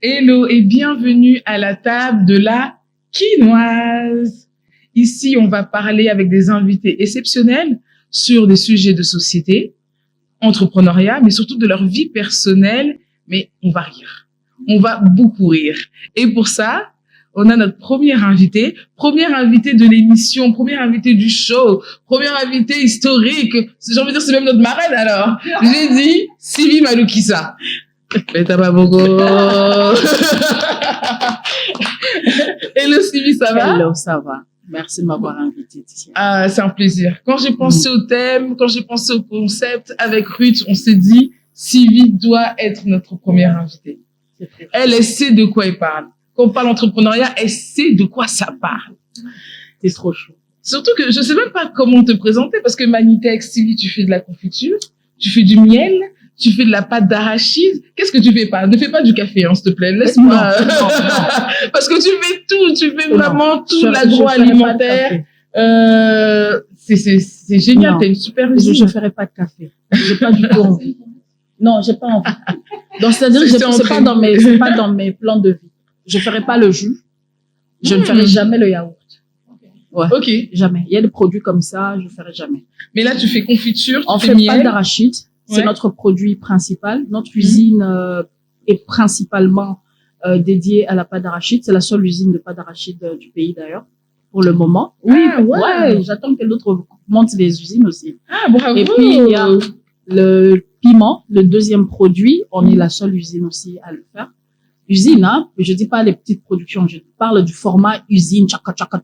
Hello et bienvenue à la table de la quinoise. Ici, on va parler avec des invités exceptionnels sur des sujets de société, entrepreneuriat, mais surtout de leur vie personnelle. Mais on va rire. On va beaucoup rire. Et pour ça, on a notre première invité de l'émission, première invité du show, première invité historique. J'ai envie de dire, c'est même notre marraine alors. J'ai dit Sylvie Maloukissa. Mais t'as pas beaucoup. Hello Sylvie, ça va? Hello, ça va. Merci de m'avoir invité ici. Ah, c'est un plaisir. Quand j'ai pensé au thème, quand j'ai pensé au concept, avec Ruth, on s'est dit, Sylvie doit être notre première invitée. Elle sait de quoi elle parle. Quand on parle entrepreneuriat, elle sait de quoi ça parle. C'est trop chaud. Surtout que je sais même pas comment te présenter parce que Manitex, Sylvie, tu fais de la confiture, tu fais du miel, tu fais de la pâte d'arachide. Qu'est-ce que tu fais pas? Ne fais pas du café, hein, s'il te plaît. Laisse-moi. Non. Parce que tu fais tout. Tu fais vraiment tout l'agroalimentaire. C'est génial. T'as une super usine. Je ferai pas de café. J'ai pas du tout envie. Non, j'ai pas envie. Donc, c'est-à-dire que c'est pas dans mes plans de vie. Je ferai pas le jus. Je ne ferai jamais le yaourt. Ouais. Ok. Jamais. Il y a des produits comme ça, je ferai jamais. Mais là, tu fais confiture, on tu fais fait pâte d'arachide. C'est notre produit principal. Notre usine est principalement dédiée à la pâte d'arachide. C'est la seule usine de pâte d'arachide du pays d'ailleurs, pour le moment. Oui, ouais. J'attends que d'autres montent des usines aussi. Ah, bravo. Et puis, il y a le piment, le deuxième produit. On est la seule usine aussi à le faire. Usine, hein. Je dis pas les petites productions. Je parle du format usine. Tchaka, tchaka,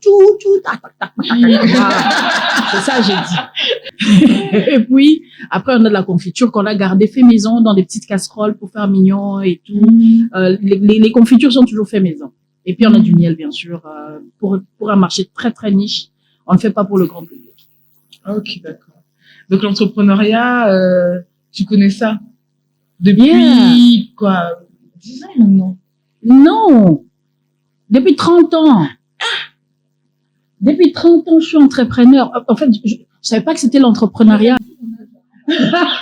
c'est ça, j'ai dit. Et puis, après, on a de la confiture qu'on a gardée fait maison dans des petites casseroles pour faire mignon et tout. Les confitures sont toujours fait maison. Et puis, on a du miel, bien sûr, pour un marché très, très niche. On ne fait pas pour le grand public. Ok, d'accord. Donc, l'entrepreneuriat, tu connais ça depuis quoi, 10 ans maintenant? Non. Depuis 30 ans. Depuis 30 ans, je suis entrepreneur. En fait, je savais pas que c'était l'entrepreneuriat. Certains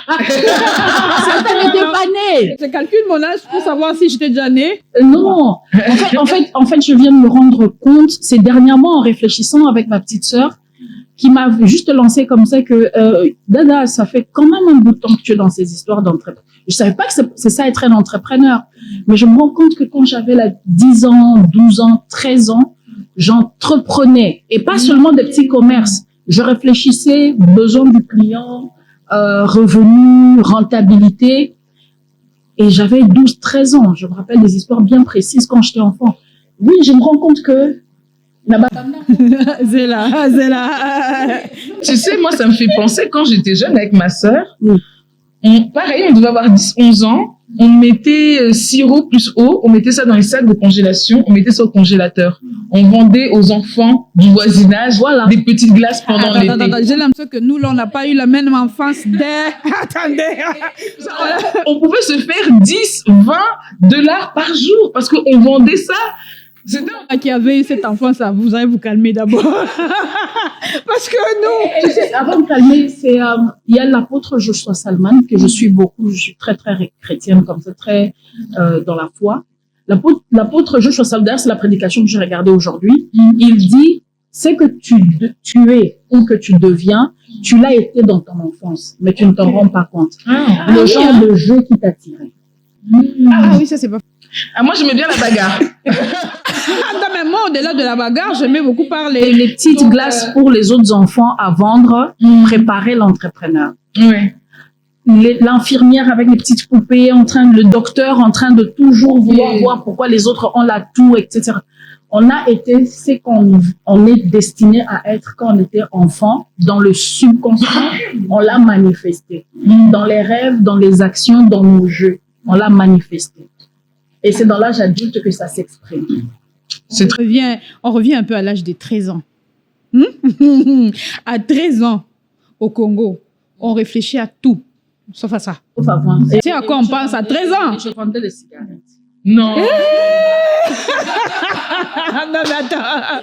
n'étaient pas nés. Je calcule mon âge pour savoir si j'étais déjà née. Non. En fait, je viens de me rendre compte, c'est dernièrement en réfléchissant avec ma petite sœur, qui m'a juste lancé comme ça que, Dada, ça fait quand même un bout de temps que tu es dans ces histoires d'entrepreneur. Je savais pas que c'est ça être un entrepreneur. Mais je me rends compte que quand j'avais 10 ans, 12 ans, 13 ans, j'entreprenais. Et pas seulement des petits commerces. Je réfléchissais besoin du client, revenus, rentabilité. Et j'avais 12, 13 ans. Je me rappelle des histoires bien précises quand j'étais enfant. Oui, je me rends compte que Zéla. Tu sais, moi, ça me fait penser quand j'étais jeune avec ma sœur. Pareil, on devait avoir 10, 11 ans. On mettait sirop plus eau. On mettait ça dans les sacs de congélation. On mettait ça au congélateur. On vendait aux enfants du voisinage des petites glaces pendant l'été. J'ai l'impression que nous, là, on n'a pas eu la même enfance Attendez. On pouvait se faire 10, 20 $, par jour parce qu'on vendait ça. C'était qui avait eu cette enfance, vous allez vous calmer d'abord. Parce que nous... Avant de calmer, il y a l'apôtre Joshua Salman, que je suis beaucoup, je suis très, très chrétienne, comme ça, très dans la foi. L'apôtre Joshua Salman, c'est la prédication que j'ai regardée aujourd'hui. Il dit, c'est que tu es ou que tu deviens, tu l'as été dans ton enfance, mais tu ne t'en rends pas compte. Le genre de jeu qui t'attirait. Ah oui, ça c'est pas... Ah, moi, j'aimais bien la bagarre. Non, mais moi, au-delà de la bagarre, j'aimais beaucoup parler. Et les petites glaces pour les autres enfants à vendre, préparer l'entrepreneur. Oui. L'infirmière avec les petites poupées, le docteur en train de toujours vouloir voir pourquoi les autres ont la toux, etc. On a été ce qu'on est destiné à être quand on était enfant, dans le subconscient, on l'a manifesté. Dans les rêves, dans les actions, dans nos jeux, on l'a manifesté. Et c'est dans l'âge adulte que ça s'exprime. On revient un peu à l'âge des 13 ans. À 13 ans, au Congo, on réfléchit à tout, sauf à ça. Sauf à vendre. Tu sais à quoi on pense à 13 ans? Je vendais des cigarettes. Non. Non, mais attends.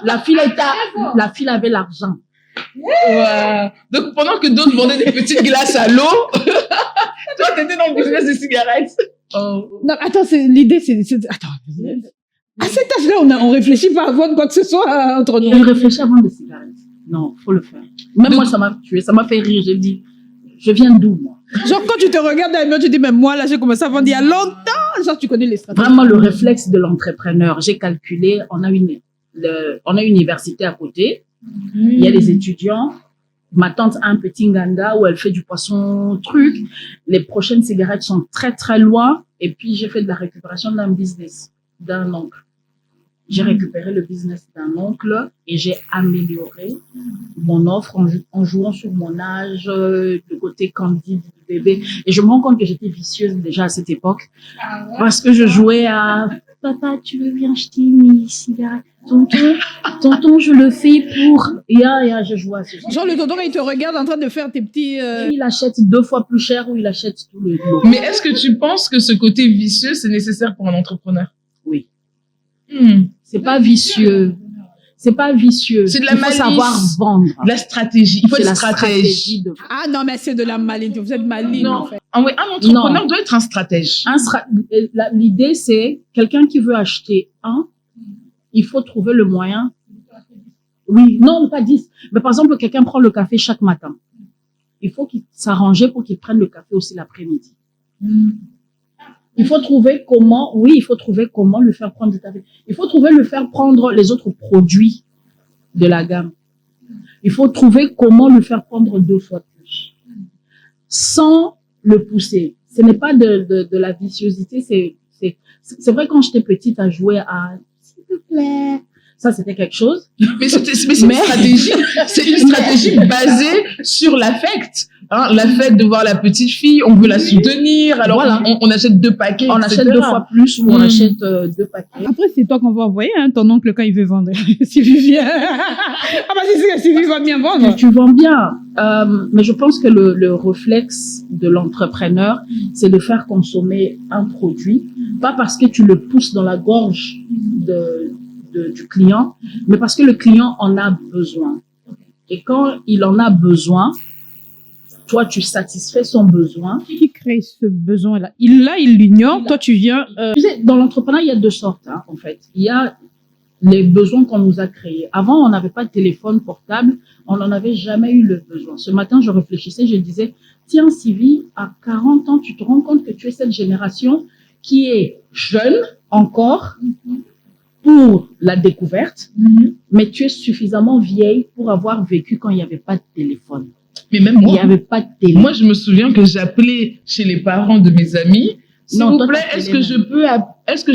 La fille avait l'argent. Wow. Donc, pendant que d'autres vendaient des petites glaces à l'eau, toi, t'étais dans le business des cigarettes. Oh. Non, attends, l'idée, attends. À cet âge-là, on réfléchit pas à vendre quoi que ce soit entre nous. Je réfléchis avant des cigarettes. Non, faut le faire. Même moi, ça m'a tué, ça m'a fait rire. J'ai dit, je viens d'où, moi? Genre, quand tu te regardes dans les mains, tu dis, mais moi, là, j'ai commencé à vendre il y a longtemps. Genre, tu connais les stratégies. Vraiment, le réflexe de l'entrepreneur. J'ai calculé, on a une université à côté. Il y a des étudiants. Ma tante a un petit nganda où elle fait du poisson truc. Les prochaines cigarettes sont très, très loin. Et puis, j'ai fait de la récupération d'un business, d'un oncle. J'ai récupéré le business d'un oncle et j'ai amélioré mon offre en jouant sur mon âge, le côté candide du bébé. Et je me rends compte que j'étais vicieuse déjà à cette époque parce que je jouais à « Papa, tu veux bien acheter mes cigarettes? Tonton, je le fais pour… » je jouais à ce jeu. Genre, le tonton, il te regarde en train de faire tes petits… Il achète 2 fois plus cher ou il achète tout le lot. Mais est-ce que tu penses que ce côté vicieux, c'est nécessaire pour un entrepreneur? Oui. C'est pas vicieux. C'est pas vicieux. C'est de la Il faut malice. savoir vendre. De la stratégie. Il faut C'est être la stratège. stratégie de… Ah non, mais c'est de la maligne. Vous êtes maligne, Non. en fait. Ah ouais, un entrepreneur doit être un stratège. L'idée, c'est quelqu'un qui veut acheter il faut trouver le moyen. Oui, non, pas 10. Mais par exemple, quelqu'un prend le café chaque matin. Il faut qu'il s'arrange pour qu'il prenne le café aussi l'après-midi. Il faut trouver comment lui faire prendre du café. Il faut lui faire prendre les autres produits de la gamme. Il faut trouver comment lui faire prendre 2 fois plus. Sans le pousser. Ce n'est pas de la viciosité, c'est vrai quand j'étais petite à jouer à s'il te plaît. Ça, c'était quelque chose. Mais c'est une stratégie. C'est une stratégie basée sur l'affect. L'affect de voir la petite fille, on veut la soutenir. Alors, voilà. on achète 2 paquets. On etc. achète 2 fois plus ou on achète 2 paquets. Après, c'est toi qu'on va envoyer, hein, ton oncle, quand il veut vendre. Si Vivien. Ah, bah, si Vivien va bien vendre. Tu vends bien. Mais je pense que le réflexe de l'entrepreneur, c'est de faire consommer un produit, pas parce que tu le pousses dans la gorge du client, mais parce que le client en a besoin. Et quand il en a besoin, toi, tu satisfais son besoin. Qui crée ce besoin-là? Il l'ignore. Toi, tu viens… Tu sais, dans l'entrepreneuriat, il y a 2 sortes, en fait. Il y a les besoins qu'on nous a créés. Avant, on n'avait pas de téléphone portable. On n'en avait jamais eu le besoin. Ce matin, je réfléchissais, je disais, tiens, Sylvie, à 40 ans, tu te rends compte que tu es cette génération qui est jeune encore pour la découverte, mais tu es suffisamment vieille pour avoir vécu quand il n'y avait pas de téléphone. Mais même moi, il n'y avait pas de télé. Moi, je me souviens que j'appelais chez les parents de mes amis. S'il vous plaît, est-ce que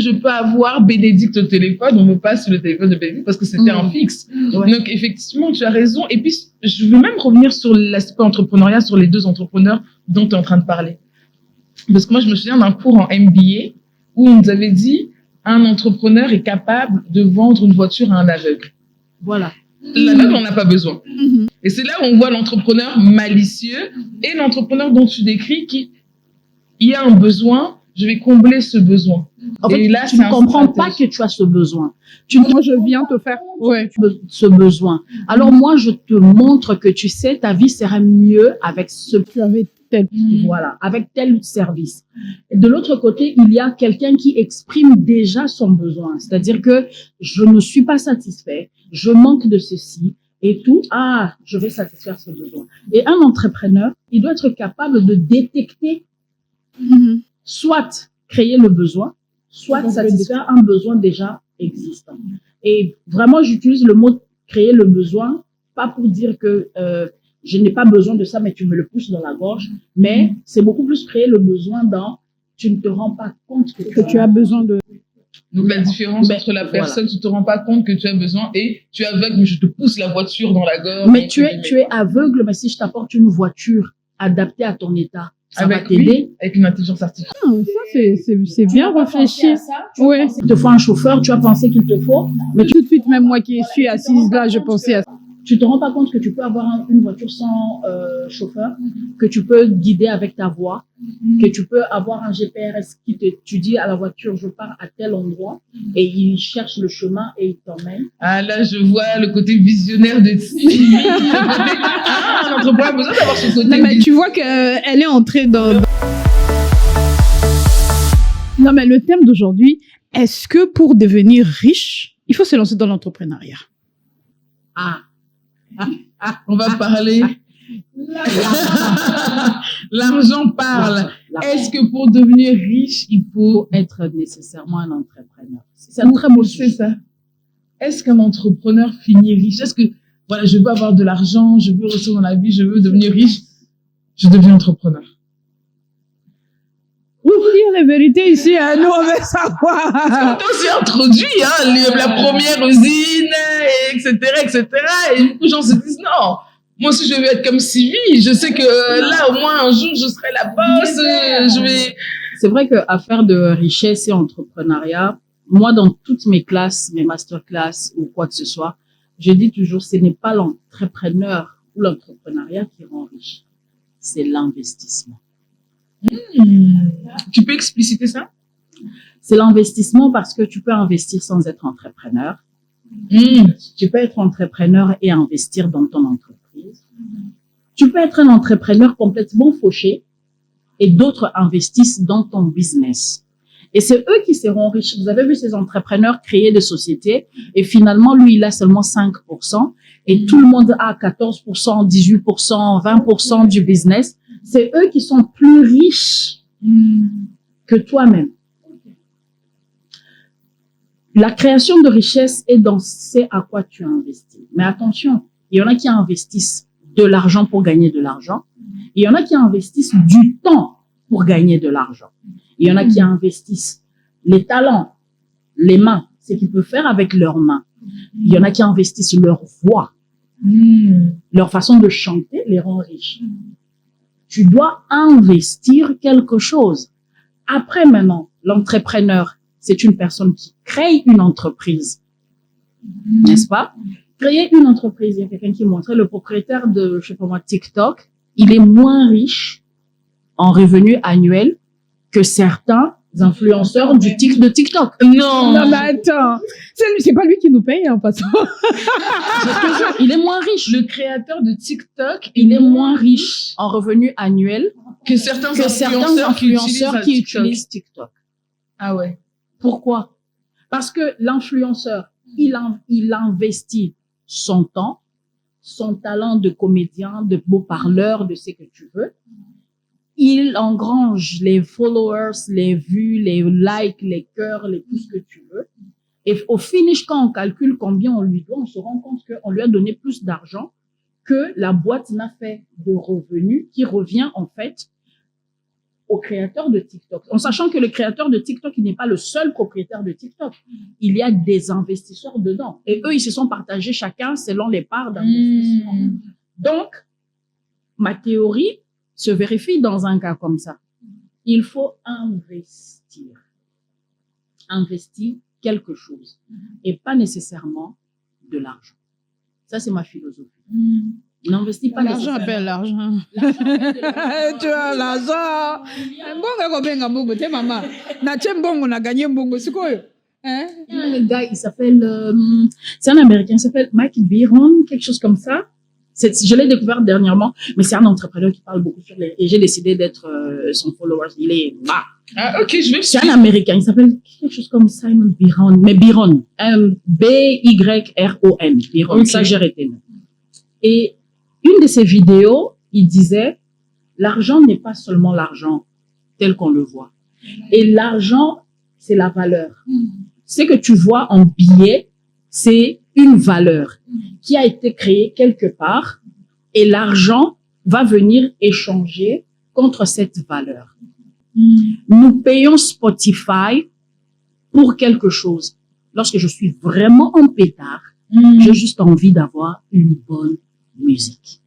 je peux avoir Bénédicte au téléphone? On me passe sur le téléphone de Bénédicte parce que c'était un fixe. Ouais. Donc, effectivement, tu as raison. Et puis, je veux même revenir sur l'aspect entrepreneuriat, sur les 2 entrepreneurs dont tu es en train de parler. Parce que moi, je me souviens d'un cours en MBA où on nous avait dit un entrepreneur est capable de vendre une voiture à un aveugle. Voilà. L'aveugle, on n'a pas besoin. Et c'est là où on voit l'entrepreneur malicieux et l'entrepreneur dont tu décris il y a un besoin, je vais combler ce besoin. En fait, et là, tu ne comprends pas que tu as ce besoin. Moi, je viens te faire ce besoin. Alors moi, je te montre que tu sais, ta vie serait mieux avec ce tu avais tel. Voilà, avec tel service. De l'autre côté, il y a quelqu'un qui exprime déjà son besoin. C'est-à-dire que je ne suis pas satisfait, je manque de ceci et tout. Ah, je vais satisfaire ce besoin. Et un entrepreneur, il doit être capable de détecter soit créer le besoin, soit satisfaire un besoin déjà existant. Et vraiment, j'utilise le mot créer le besoin, pas pour dire que je n'ai pas besoin de ça, mais tu me le pousses dans la gorge. Mais c'est beaucoup plus créer le besoin dans tu ne te rends pas compte que tu as besoin de. Donc la différence entre la personne, tu te rends pas compte que tu as besoin et tu es aveugle, mais je te pousse la voiture dans la gorge. Mais tu es aveugle, mais si je t'apporte une voiture adaptée à ton état, ça va t'aider. Avec une intelligence artificielle. Ça, c'est bien réfléchi. Ouais. Il te faut un chauffeur, tu as pensé qu'il te faut. Mais tout de suite, même moi qui suis assise là, je pensais à ça. tu te rends pas compte que tu peux avoir une voiture sans chauffeur, que tu peux guider avec ta voix, que tu peux avoir un GPS tu dis à la voiture, je pars à tel endroit, et il cherche le chemin et il t'emmène. Ah là, je vois le côté visionnaire de Sylvie. Un entrepreneur a besoin d'avoir ce côté. Non, mais tu vois qu'elle est entrée dans... Non, mais le thème d'aujourd'hui, est-ce que pour devenir riche, il faut se lancer dans l'entrepreneuriat? On va parler. L'argent parle. Est-ce que pour devenir riche, il faut être nécessairement un entrepreneur? C'est un très beau sujet. ça. Est-ce qu'un entrepreneur finit riche? Est-ce que, voilà, je veux avoir de l'argent, je veux réussir dans la vie, je veux devenir riche, je deviens entrepreneur? Vous dire la vérité ici, hein, nous on veut savoir. On s'est introduit, hein, la première usine, etc. Et beaucoup de gens se disent non. Moi aussi, je veux être comme Sylvie. Je sais que là, au moins, un jour, je serai la boss. Je vais... C'est vrai qu'à faire de richesse et entrepreneuriat, moi, dans toutes mes classes, mes masterclass ou quoi que ce soit, je dis toujours, ce n'est pas l'entrepreneur ou l'entrepreneuriat qui rend riche. C'est l'investissement. Tu peux expliciter ça? C'est l'investissement parce que tu peux investir sans être entrepreneur. Tu peux être entrepreneur et investir dans ton entreprise. Tu peux être un entrepreneur complètement fauché et d'autres investissent dans ton business. Et c'est eux qui seront riches. Vous avez vu ces entrepreneurs créer des sociétés et finalement, lui, il a seulement 5% et tout le monde a 14%, 18%, 20% du business. C'est eux qui sont plus riches que toi-même. La création de richesse est dans ce à quoi tu investis. Mais attention, il y en a qui investissent de l'argent pour gagner de l'argent. Il y en a qui investissent du temps pour gagner de l'argent. Il y en a qui investissent les talents, les mains, ce qu'ils peuvent faire avec leurs mains. Il y en a qui investissent leur voix. Leur façon de chanter les rend riches. Tu dois investir quelque chose. Après, maintenant, l'entrepreneur, c'est une personne qui crée une entreprise. N'est-ce pas? Créer une entreprise, il y a quelqu'un qui montrait le propriétaire de, je sais pas moi, TikTok, il est moins riche en revenus annuels que certains influenceurs de TikTok. Non. Non, mais attends. C'est pas lui qui nous paye, en passant. Il est moins riche. Le créateur de TikTok, il est moins riche en revenus annuels que certains influenceurs qui utilisent TikTok. Ah ouais. Pourquoi? Parce que l'influenceur, il investit son temps, son talent de comédien, de beau parleur, de ce que tu veux. Il engrange les followers, les vues, les likes, les cœurs, tout ce que tu veux. Et au finish, quand on calcule combien on lui doit, on se rend compte qu'on lui a donné plus d'argent que la boîte n'a fait de revenus qui revient en fait au créateur de TikTok. En sachant que le créateur de TikTok, il n'est pas le seul propriétaire de TikTok. Il y a des investisseurs dedans. Et eux, ils se sont partagés chacun selon les parts d'investissement. Donc, ma théorie se vérifie dans un cas comme ça. Il faut investir. Investir quelque chose. Et pas nécessairement de l'argent. Ça, c'est ma philosophie. N'investis pas l'argent appelle l'argent. Tu as l'argent. On a gagné mbongo. C'est quoi? Le gars, il s'appelle, c'est un Américain, il s'appelle Mike Byron, quelque chose comme ça. Je l'ai découvert dernièrement, mais c'est un entrepreneur qui parle beaucoup et j'ai décidé d'être son follower. Il est, Ah, ok, je vais. C'est un Américain, il s'appelle quelque chose comme Simon Byron, mais Byron, B-Y-R-O-N, Byron, Okay. ça j'ai retenu. Et une de ses vidéos, il disait, l'argent n'est pas seulement l'argent tel qu'on le voit. Et l'argent, c'est la valeur. Ce que tu vois en billet, c'est une valeur qui a été créée quelque part et l'argent va venir échanger contre cette valeur. Nous payons Spotify pour quelque chose. Lorsque je suis vraiment en pétard, j'ai juste envie d'avoir une bonne musique.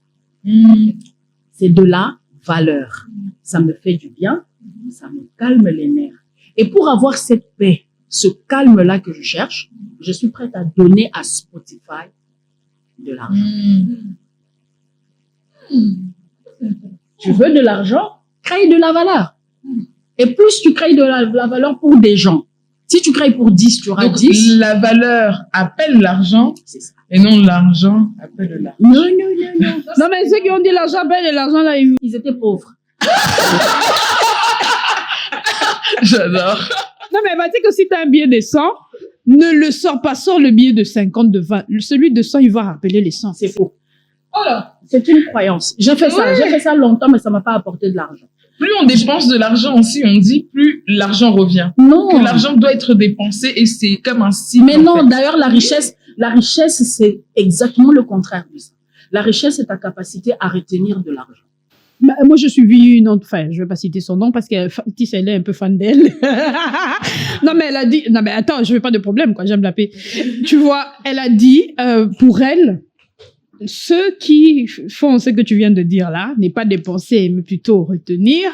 C'est de la valeur. Ça me fait du bien, ça me calme les nerfs. Et pour avoir cette paix, ce calme-là que je cherche, je suis prête à donner à Spotify de l'argent. Tu veux de l'argent, crée de la valeur. Et plus tu crées de la valeur pour des gens, si tu crées pour 10, tu auras Donc, 10. la valeur appelle l'argent C'est ça. et non l'argent appelle l'argent. Non. Non, mais ceux qui ont dit l'argent paye et l'argent là, Ils étaient pauvres. J'adore. Non, mais elle m'a dit que si tu as un billet de 100, ne le sors pas, sors le billet de 50, de 20. Celui de 100, il va rappeler les 100. C'est faux. C'est une croyance. J'ai fait ça longtemps, mais ça m'a pas apporté de l'argent. Plus on dépense de l'argent aussi, on dit, plus l'argent revient. Non. Que l'argent doit être dépensé et c'est comme un cycle. Mais non, en fait. d'ailleurs, la richesse, c'est exactement le contraire de ça. La richesse, c'est ta capacité à retenir de l'argent. Bah, moi, je suis vue une autre, enfin, je vais pas citer son nom parce que Tis, elle est un peu fan d'elle. Non, mais elle a dit, non, mais attends, je veux pas de problème, quoi, j'aime la paix. Tu vois, elle a dit, pour elle, ceux qui font ce que tu viens de dire là, n'est pas dépenser, mais plutôt retenir,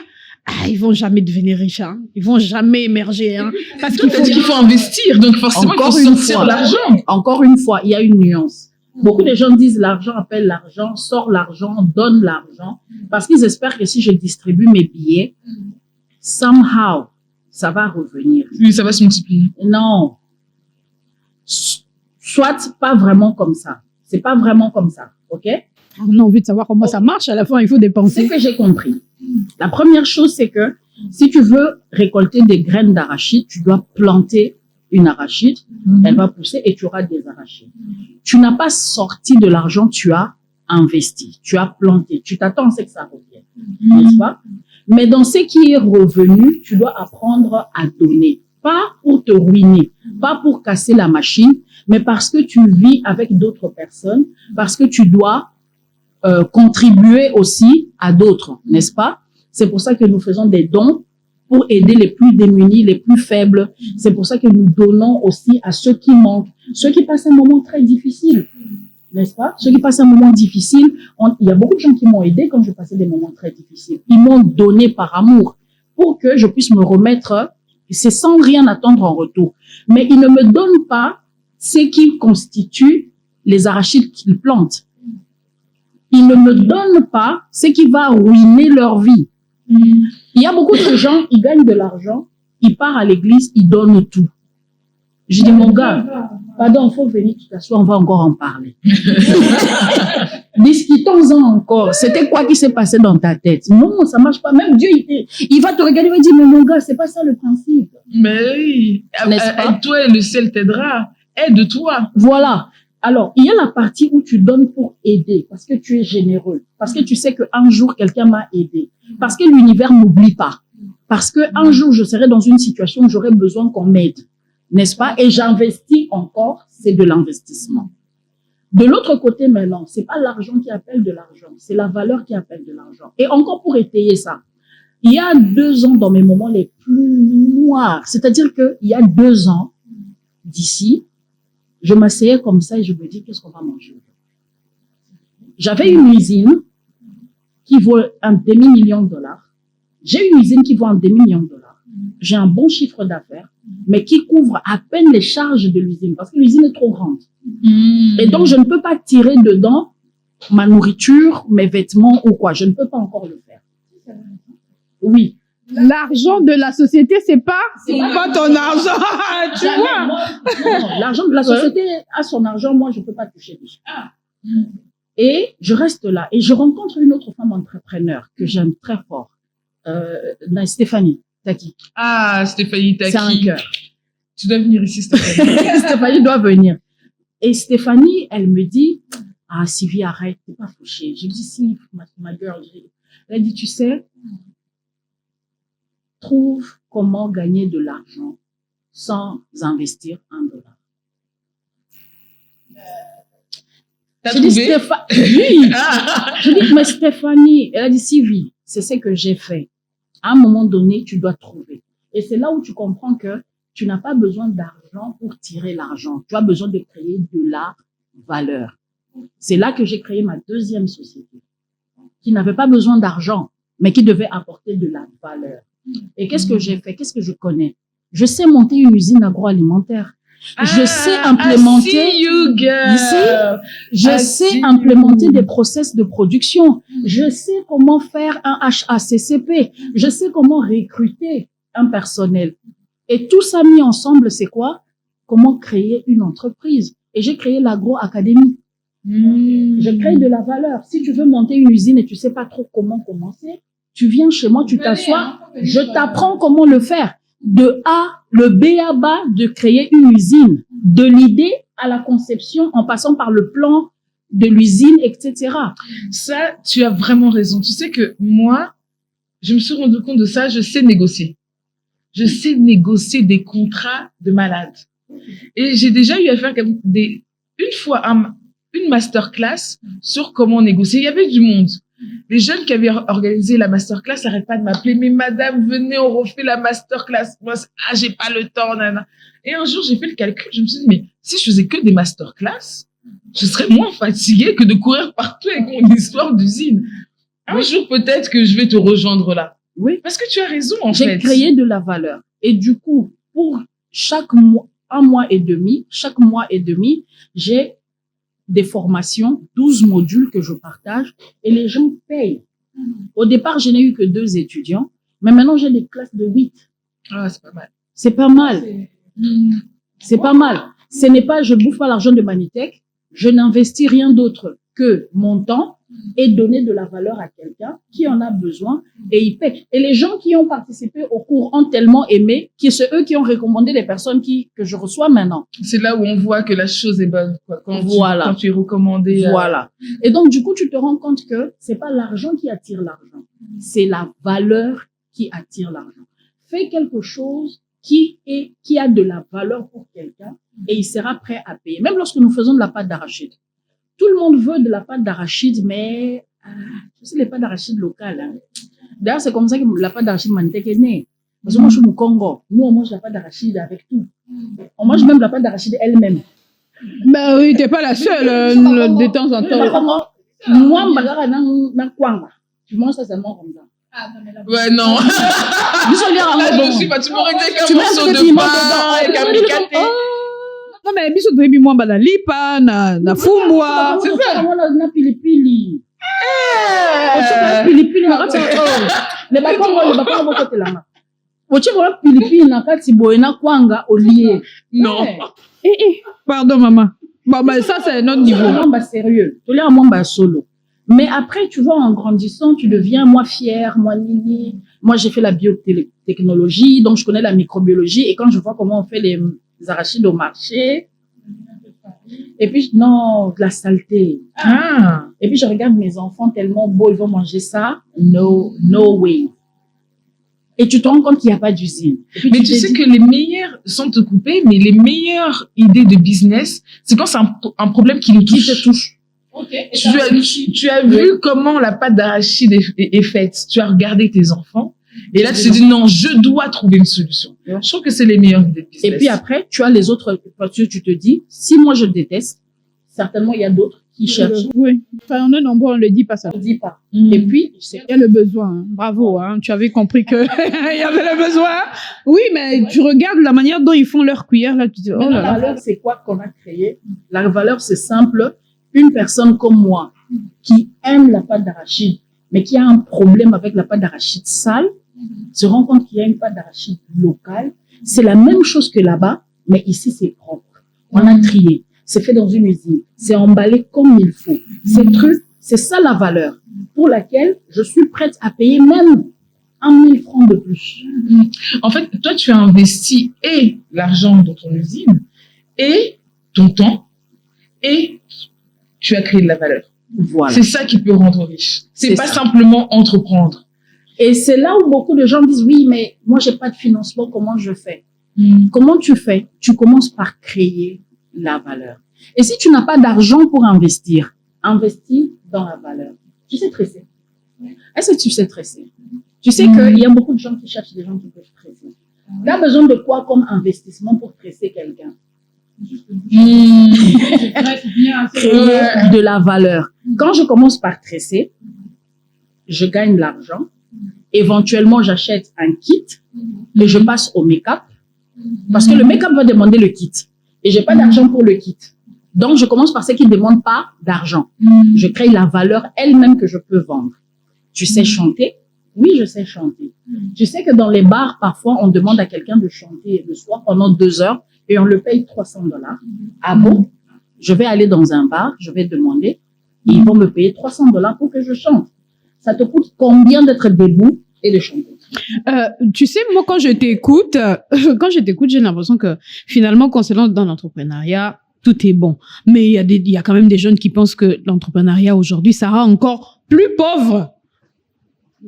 ils vont jamais devenir riches, hein. Ils vont jamais émerger, hein. Parce qu'il faut investir, donc forcément, Encore il faut une sortir fois. l'argent. Encore une fois, il y a une nuance. Beaucoup de gens disent l'argent appelle l'argent, sort l'argent, donne l'argent, parce qu'ils espèrent que si je distribue mes billets, somehow, ça va revenir. Oui, ça va se multiplier. Non. Soit pas vraiment comme ça. C'est pas vraiment comme ça. OK? on a envie de savoir comment ça marche. À la fin, il faut C'est dépenser. que j'ai compris. La première chose, c'est que si tu veux récolter des graines d'arachide, tu dois planter une arachide, elle va pousser et tu auras des arachides. Tu n'as pas sorti de l'argent, tu as investi, tu as planté, tu t'attends à ce que ça revienne, n'est-ce pas? Mais dans ce qui est revenu, tu dois apprendre à donner, pas pour te ruiner, pas pour casser la machine, mais parce que tu vis avec d'autres personnes, parce que tu dois contribuer aussi à d'autres, n'est-ce pas? C'est pour ça que nous faisons des dons pour aider les plus démunis, les plus faibles. C'est pour ça que nous donnons aussi à ceux qui manquent, ceux qui passent un moment très difficile, n'est-ce pas? Ceux qui passent un moment difficile, il y a beaucoup de gens qui m'ont aidé quand je passais des moments très difficiles. Ils m'ont donné par amour pour que je puisse me remettre, c'est sans rien attendre en retour. Mais ils ne me donnent pas ce qui constitue les arachides qu'ils plantent. Ils ne me donnent pas ce qui va ruiner leur vie. Il y a beaucoup de gens, ils gagnent de l'argent, ils partent à l'église, ils donnent tout. Je dis, mon gars, pardon, il faut venir, tu t'assois, on va encore en parler. Discutons-en encore. C'était quoi qui s'est passé dans ta tête? Non, ça marche pas. Même Dieu, il va te regarder, il va dire, mais mon gars, c'est pas ça le principe. Mais oui, aide-toi et le ciel t'aidera. Aide-toi. Voilà. Alors, il y a la partie où tu donnes pour aider, parce que tu es généreux, parce que tu sais qu'un jour, quelqu'un m'a aidé, parce que l'univers n'oublie pas, parce qu'un jour, je serai dans une situation où j'aurai besoin qu'on m'aide, n'est-ce pas? Et j'investis encore, c'est de l'investissement. De l'autre côté, maintenant, c'est pas l'argent qui appelle de l'argent, c'est la valeur qui appelle de l'argent. Et encore pour étayer ça, il y a 2 ans, dans mes moments les plus noirs, c'est-à-dire qu'il y a 2 ans d'ici, je m'asseyais comme ça et je me dis, qu'est-ce qu'on va manger? J'avais une usine qui vaut un demi-million de dollars. J'ai une usine qui vaut un demi-million de dollars. J'ai un bon chiffre d'affaires, mais qui couvre à peine les charges de l'usine parce que l'usine est trop grande. Et donc, je ne peux pas tirer dedans ma nourriture, mes vêtements ou quoi. Je ne peux pas encore le faire. Oui. L'argent de la société, c'est pas ton argent. Tu vois? Non, l'argent de la société a son argent, moi, je ne peux pas toucher dessus. Et je reste là. Et je rencontre une autre femme entrepreneur que j'aime très fort. Stéphanie Taki. Ah, Stéphanie Taki. C'est un cœur. Tu dois venir ici, Stéphanie. Stéphanie doit venir. Et Stéphanie, elle me dit, ah, Sylvie, arrête, t'es pas fauchée. Je dis, si, ma girl. Elle dit, tu sais, trouve comment gagner de l'argent sans investir $1. T'as Je dis, trouvé? Oui. Je dis, mais Stéphanie, elle a dit, Sylvie, c'est ce que j'ai fait. À un moment donné, tu dois trouver. Et c'est là où tu comprends que tu n'as pas besoin d'argent pour tirer l'argent. Tu as besoin de créer de la valeur. C'est là que j'ai créé ma deuxième société, qui n'avait pas besoin d'argent, mais qui devait apporter de la valeur. Et qu'est-ce que j'ai fait? Qu'est-ce que je connais? Je sais monter une usine agroalimentaire. Je sais implémenter. I see you, girl. Je sais implémenter des process de production. Je sais comment faire un HACCP. Je sais comment recruter un personnel. Et tout ça mis ensemble, c'est quoi? Comment créer une entreprise. Et j'ai créé l'Agro-Académie. Je crée de la valeur. Si tu veux monter une usine et tu sais pas trop comment commencer, tu viens chez moi, tu t'assois, je t'apprends comment le faire. De A, le B à bas de créer une usine. De l'idée à la conception en passant par le plan de l'usine, etc. Ça, tu as vraiment raison. Tu sais que moi, je me suis rendu compte de ça, je sais négocier. Je sais négocier des contrats de malade. Et j'ai déjà eu à faire une fois une masterclass sur comment négocier. Il y avait du monde. Les jeunes qui avaient organisé la masterclass n'arrêtent pas de m'appeler. Mais madame, venez, on refait la masterclass. Moi, j'ai pas le temps, nana. Et un jour, j'ai fait le calcul. Je me suis dit, mais si je faisais que des masterclass, je serais moins fatiguée que de courir partout avec mon histoire d'usine. Un jour, peut-être que je vais te rejoindre là. Oui. Parce que tu as raison, en fait. J'ai créé de la valeur. Et du coup, pour chaque mois, chaque mois et demi, j'ai des formations, 12 modules que je partage et les gens payent. Au départ, je n'ai eu que 2 étudiants, mais maintenant j'ai des classes de 8. Ah, c'est pas mal. C'est pas mal. C'est pas mal. Ce n'est pas, je bouffe pas l'argent de Manitech, je n'investis rien d'autre que mon temps et donner de la valeur à quelqu'un qui en a besoin et il paie. Et les gens qui ont participé au cours ont tellement aimé que c'est eux qui ont recommandé les personnes que je reçois maintenant. C'est là où on voit que la chose est bonne, quoi. Quand tu es recommandé. Voilà. Et donc, du coup, tu te rends compte que c'est pas l'argent qui attire l'argent. C'est la valeur qui attire l'argent. Fais quelque chose qui a de la valeur pour quelqu'un et il sera prêt à payer. Même lorsque nous faisons de la pâte d'arachide. Tout le monde veut de la pâte d'arachide, mais tu sais, les pâtes d'arachide locales. Hein. D'ailleurs, c'est comme ça que la pâte d'arachide Manitech est née. Parce que moi, je suis au Congo. Nous, on mange la pâte d'arachide avec tout. On mange même la pâte d'arachide elle-même. Ben oui, t'es pas la seule, de temps en temps. Moi, je kwanga. Tu manges ça seulement comme ça. Ouais, non. Là, je suis pas, tu m'aurais dit qu'un morceau de pain avec un picaté. Non, mais biso toyebi mwamba na lipa, na fumbwa. C'est ça. Na pilipili. Pilipili na kati le bakongo kotelanga. Oche bola pilipili na kati boye na kwanga olie. Non. Pardon maman. Bon ben ça c'est un autre niveau. Mwamba sérieux. Tu l'as mwamba solo. Mais après tu vois en grandissant, tu deviens moi fière, moi nini. Moi j'ai fait la biotechnologie, donc je connais la microbiologie et quand je vois comment on fait les arachides au marché. Et puis, non, de la saleté. Et puis, je regarde mes enfants tellement beaux, ils vont manger ça. No way. Et tu te rends compte qu'il n'y a pas d'usine. Mais tu sais que les meilleurs, sans te couper, mais les meilleures idées de business, c'est quand c'est un problème qui nous touche. Okay. Tu as vu comment la pâte d'arachide est faite. Tu as regardé tes enfants. Et là, tu te dis, non, je dois trouver une solution. Je trouve que c'est les meilleurs idées de business. Et puis après, tu as les autres, parce que tu te dis, si moi je déteste, certainement il y a d'autres qui cherchent. Oui. Enfin, on est nombreux, on ne le dit pas ça. On ne le dit pas. Et puis, il y a le besoin. Hein. Bravo, hein. Tu avais compris que il y avait le besoin. Oui, mais tu regardes la manière dont ils font leur cuillère, là, tu dis, oh là là. La valeur, c'est quoi qu'on a créé? La valeur, c'est simple. Une personne comme moi, qui aime la pâte d'arachide, mais qui a un problème avec la pâte d'arachide sale, se rend compte qu'il y a une pâte d'arachide locale. C'est la même chose que là-bas, mais ici, c'est propre. On a trié. C'est fait dans une usine. C'est emballé comme il faut. C'est ça la valeur pour laquelle je suis prête à payer même 1 000 francs de plus. En fait, toi, tu as investi et l'argent dans ton usine et ton temps et tu as créé de la valeur. Voilà. C'est ça qui peut rendre riche. C'est pas simplement entreprendre. Et c'est là où beaucoup de gens disent, oui, mais moi, j'ai pas de financement, comment je fais? Comment tu fais? Tu commences par créer la valeur. Et si tu n'as pas d'argent pour investir, investis dans la valeur. Tu sais tresser. Est-ce que tu sais tresser? Tu sais qu'il y a beaucoup de gens qui cherchent des gens qui peuvent tresser. Tu as besoin de quoi comme investissement pour tresser quelqu'un? Créer de la valeur. Quand je commence par tresser, je gagne de l'argent. Éventuellement, j'achète un kit et je passe au make-up. Parce que le make-up va demander le kit. et j'ai pas d'argent pour le kit. Donc, je commence par ceux qui ne demandent pas d'argent. Je crée la valeur elle-même que je peux vendre. Tu sais chanter? Oui, je sais chanter. Tu sais que dans les bars, parfois, on demande à quelqu'un de chanter le soir pendant 2 heures et on le paye $300. Ah bon? Je vais aller dans un bar, je vais demander et ils vont me payer $300 pour que je chante. Ça te coûte combien d'être debout et de chanter? Tu sais, moi, quand je t'écoute, j'ai l'impression que finalement, quand on se lance dans l'entrepreneuriat, tout est bon. Mais il y a quand même des jeunes qui pensent que l'entrepreneuriat aujourd'hui, ça rend encore plus pauvre.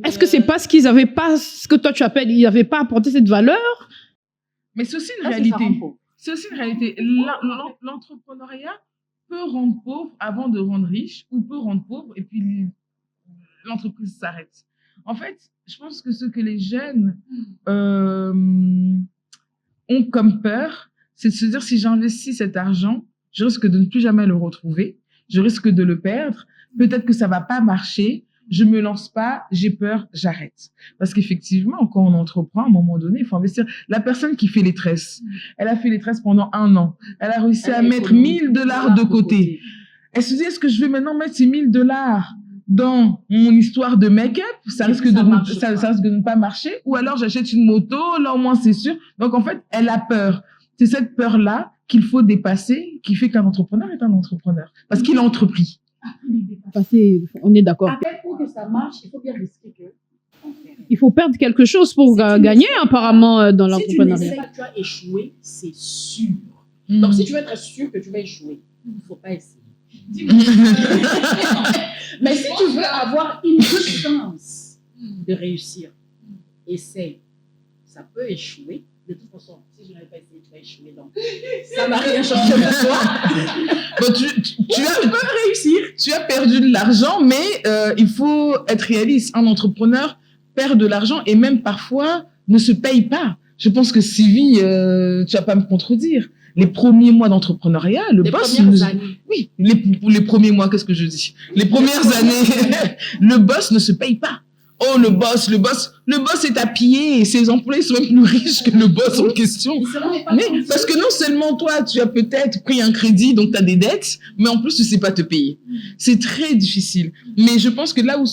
Est-ce que c'est parce qu'ils n'avaient pas ce que toi tu appelles, ils n'avaient pas apporté cette valeur? Mais c'est aussi une Ça, réalité. ça rend pauvre. C'est aussi une réalité. L'entrepreneuriat peut rendre pauvre avant de rendre riche, ou peut rendre pauvre et puis l'entreprise s'arrête. En fait, je pense que ce que les jeunes ont comme peur, c'est de se dire, si j'investis cet argent, je risque de ne plus jamais le retrouver, je risque de le perdre, peut-être que ça va pas marcher, je me lance pas, j'ai peur, j'arrête. Parce qu'effectivement, quand on entreprend, à un moment donné, il faut investir. La personne qui fait les tresses, elle a fait les tresses pendant 1 an, elle a réussi à mettre $1000 de côté. Elle se dit, est-ce que je vais maintenant mettre ces $1000 dans mon histoire de make-up? Ça risque de ne pas marcher. Ou alors j'achète une moto, là au moins c'est sûr. Donc en fait, elle a peur. C'est cette peur-là qu'il faut dépasser, qui fait qu'un entrepreneur est un entrepreneur. Parce qu'il a entrepris. On est d'accord. Après, pour que ça marche, il faut bien risquer que... Il faut perdre quelque chose pour gagner, apparemment, dans l'entrepreneuriat. Si tu n'essaies pas, tu vas échouer, c'est sûr. Donc, si tu veux être sûr que tu vas échouer, il ne faut pas essayer. Mais si tu veux avoir une chance de réussir, essaye. Ça peut échouer. De toute façon, si je n'avais pas essayé, tu vas échouer. Donc, ça n'a rien changé pour toi. Bon, tu peux réussir. Tu as perdu de l'argent, mais il faut être réaliste. Un entrepreneur perd de l'argent et même parfois ne se paye pas. Je pense que Sylvie, tu vas pas me contredire. Les premiers mois d'entrepreneuriat, les premières années. Oui, les premiers mois, qu'est-ce que je dis? Les premières années, le boss ne se paye pas. Oh, le boss est à piller et ses employés sont même plus riches que le boss en question. Mais parce que non seulement toi, tu as peut-être pris un crédit, donc tu as des dettes, mais en plus, tu sais pas te payer. C'est très difficile. Mais je pense que là où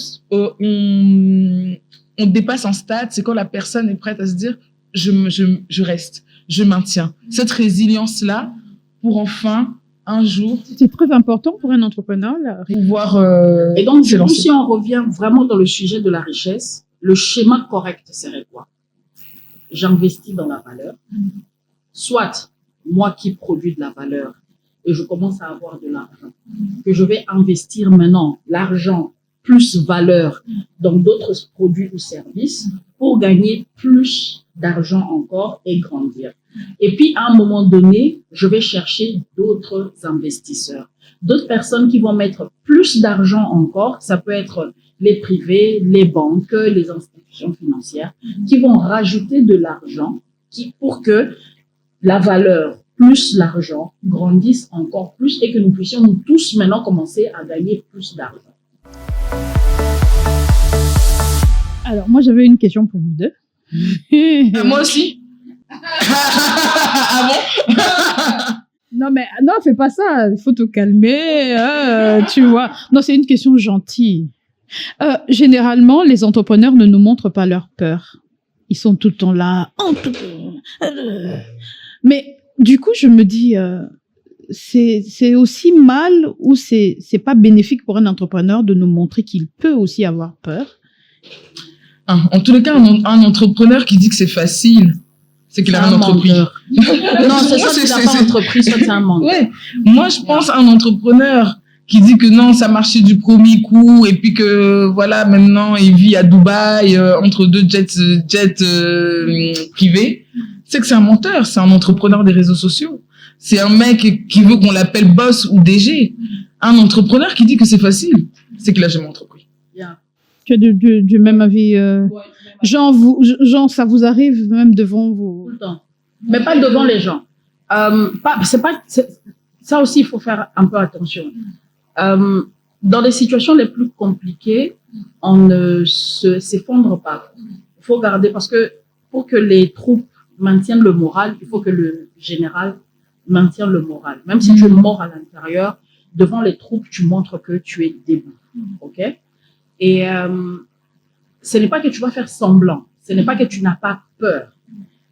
on dépasse un stade, c'est quand la personne est prête à se dire, je reste, je maintiens. Cette résilience-là, pour enfin, un jour... C'est très important pour un entrepreneur, là. Pouvoir et donc, du coup, si on revient vraiment dans le sujet de la richesse, le schéma correct serait quoi? J'investis dans la valeur. Soit, moi qui produis de la valeur et je commence à avoir de l'argent, que je vais investir maintenant l'argent plus valeur dans d'autres produits ou services pour gagner plus d'argent encore et grandir. Et puis, à un moment donné, je vais chercher d'autres investisseurs, d'autres personnes qui vont mettre plus d'argent encore. Ça peut être les privés, les banques, les institutions financières, qui vont rajouter de l'argent pour que la valeur plus l'argent grandisse encore plus et que nous puissions nous tous maintenant commencer à gagner plus d'argent. Alors, moi, j'avais une question pour vous deux. Moi aussi. Ah bon? Non, mais non, fais pas ça. Il faut te calmer. Tu vois. Non, c'est une question gentille. Généralement, les entrepreneurs ne nous montrent pas leur peur. Ils sont tout le temps là. Mais du coup, je me dis, c'est aussi mal ou c'est pas bénéfique pour un entrepreneur de nous montrer qu'il peut aussi avoir peur. En tous les cas, un entrepreneur qui dit que c'est facile, c'est qu'il a rien entrepris. Non, c'est soit qu'il n'a pas entrepris, soit c'est un menteur. Ouais. Moi, je pense à un entrepreneur qui dit que non, ça marchait du premier coup et puis que voilà, maintenant il vit à Dubaï entre 2 jets privés. C'est que c'est un menteur, c'est un entrepreneur des réseaux sociaux. C'est un mec qui veut qu'on l'appelle boss ou DG. Un entrepreneur qui dit que c'est facile, c'est qu'il a jamais entrepris. Yeah. Tu es du même avis. Genre, ça vous arrive même devant vous. Tout le temps. Mais pas devant les gens. Ça aussi, il faut faire un peu attention. Dans les situations les plus compliquées, on ne s'effondre pas. Il faut garder, parce que pour que les troupes maintiennent le moral, il faut que le général maintiens le moral. Même si tu es mort à l'intérieur, devant les troupes, tu montres que tu es debout. OK? Et ce n'est pas que tu vas faire semblant. Ce n'est pas que tu n'as pas peur.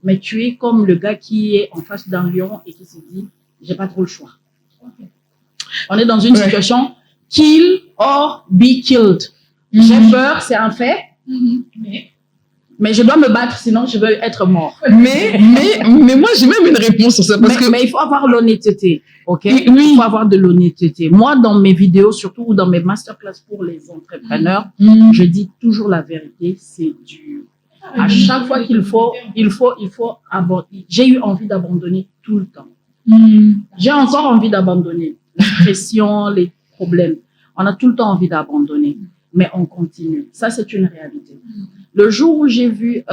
Mais tu es comme le gars qui est en face d'un lion et qui se dit, j'ai pas trop le choix. On est dans une situation kill or be killed. J'ai peur, c'est un fait. Mais je dois me battre, sinon je veux être mort. Mais moi, j'ai même une réponse sur ça. Mais il faut avoir l'honnêteté, ok? Oui. Il faut avoir de l'honnêteté. Moi, dans mes vidéos, surtout dans mes masterclass pour les entrepreneurs, je dis toujours la vérité. C'est du... À chaque fois qu'il faut abandonner. J'ai eu envie d'abandonner tout le temps. J'ai encore envie d'abandonner. La pression, les problèmes. On a tout le temps envie d'abandonner. Mais on continue. Ça, c'est une réalité. Le jour où j'ai vu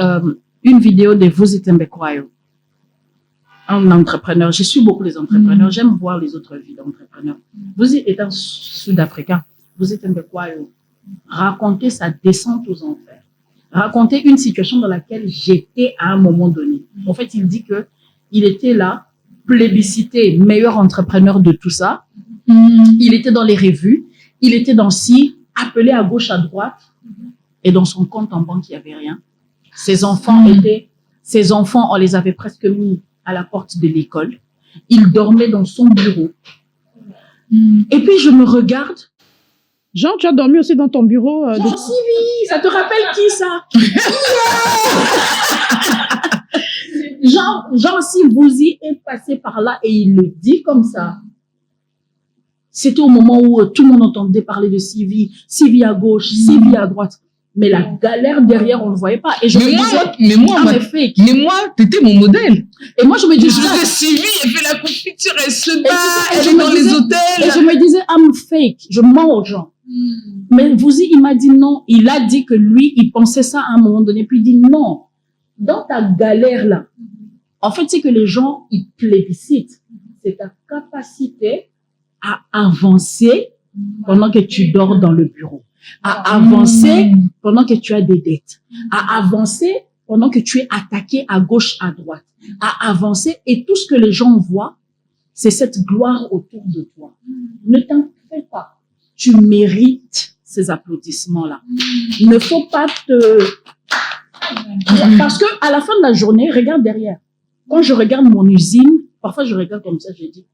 une vidéo de Vusi Tembekwayo, un entrepreneur, je suis beaucoup les entrepreneurs, j'aime voir les autres vies d'entrepreneurs. Vusi est un Sud-Africain. Vusi Tembekwayo racontait sa descente aux enfers. Racontait une situation dans laquelle j'étais à un moment donné. En fait, il dit que il était là, plébiscité, meilleur entrepreneur de tout ça. Il était dans les revues, il était dans appelé à gauche, à droite, et dans son compte en banque, il n'y avait rien. Ses enfants, on les avait presque mis à la porte de l'école. Il dormait dans son bureau. Et puis, je me regarde. Jean, tu as dormi aussi dans ton bureau Sylvie, ça te rappelle qui, ça? Jean Vusi est passé par là et il le dit comme ça. C'était au moment où tout le monde entendait parler de Sylvie à gauche, Sylvie à droite. Mais la galère derrière, on ne le voyait pas. Et je me disais, mais moi, t'étais mon modèle. Et moi, je me disais, Sylvie, elle fait la confiture, elle se bat, elle est dans les hôtels. Et je me disais, I'm fake, je mens aux gens. Mais Vusi, il m'a dit non. Il a dit que lui, il pensait ça à un moment donné. Puis il dit non. Dans ta galère là, en fait, c'est que les gens, ils plébiscitent. C'est ta capacité à avancer pendant que tu dors dans le bureau, à avancer pendant que tu as des dettes, à avancer pendant que tu es attaqué à gauche, à droite, à avancer et tout ce que les gens voient, c'est cette gloire autour de toi. Ne t'en fais pas. Tu mérites ces applaudissements-là. Il ne faut pas parce que à la fin de la journée, regarde derrière. Quand je regarde mon usine, parfois je regarde comme ça, je dis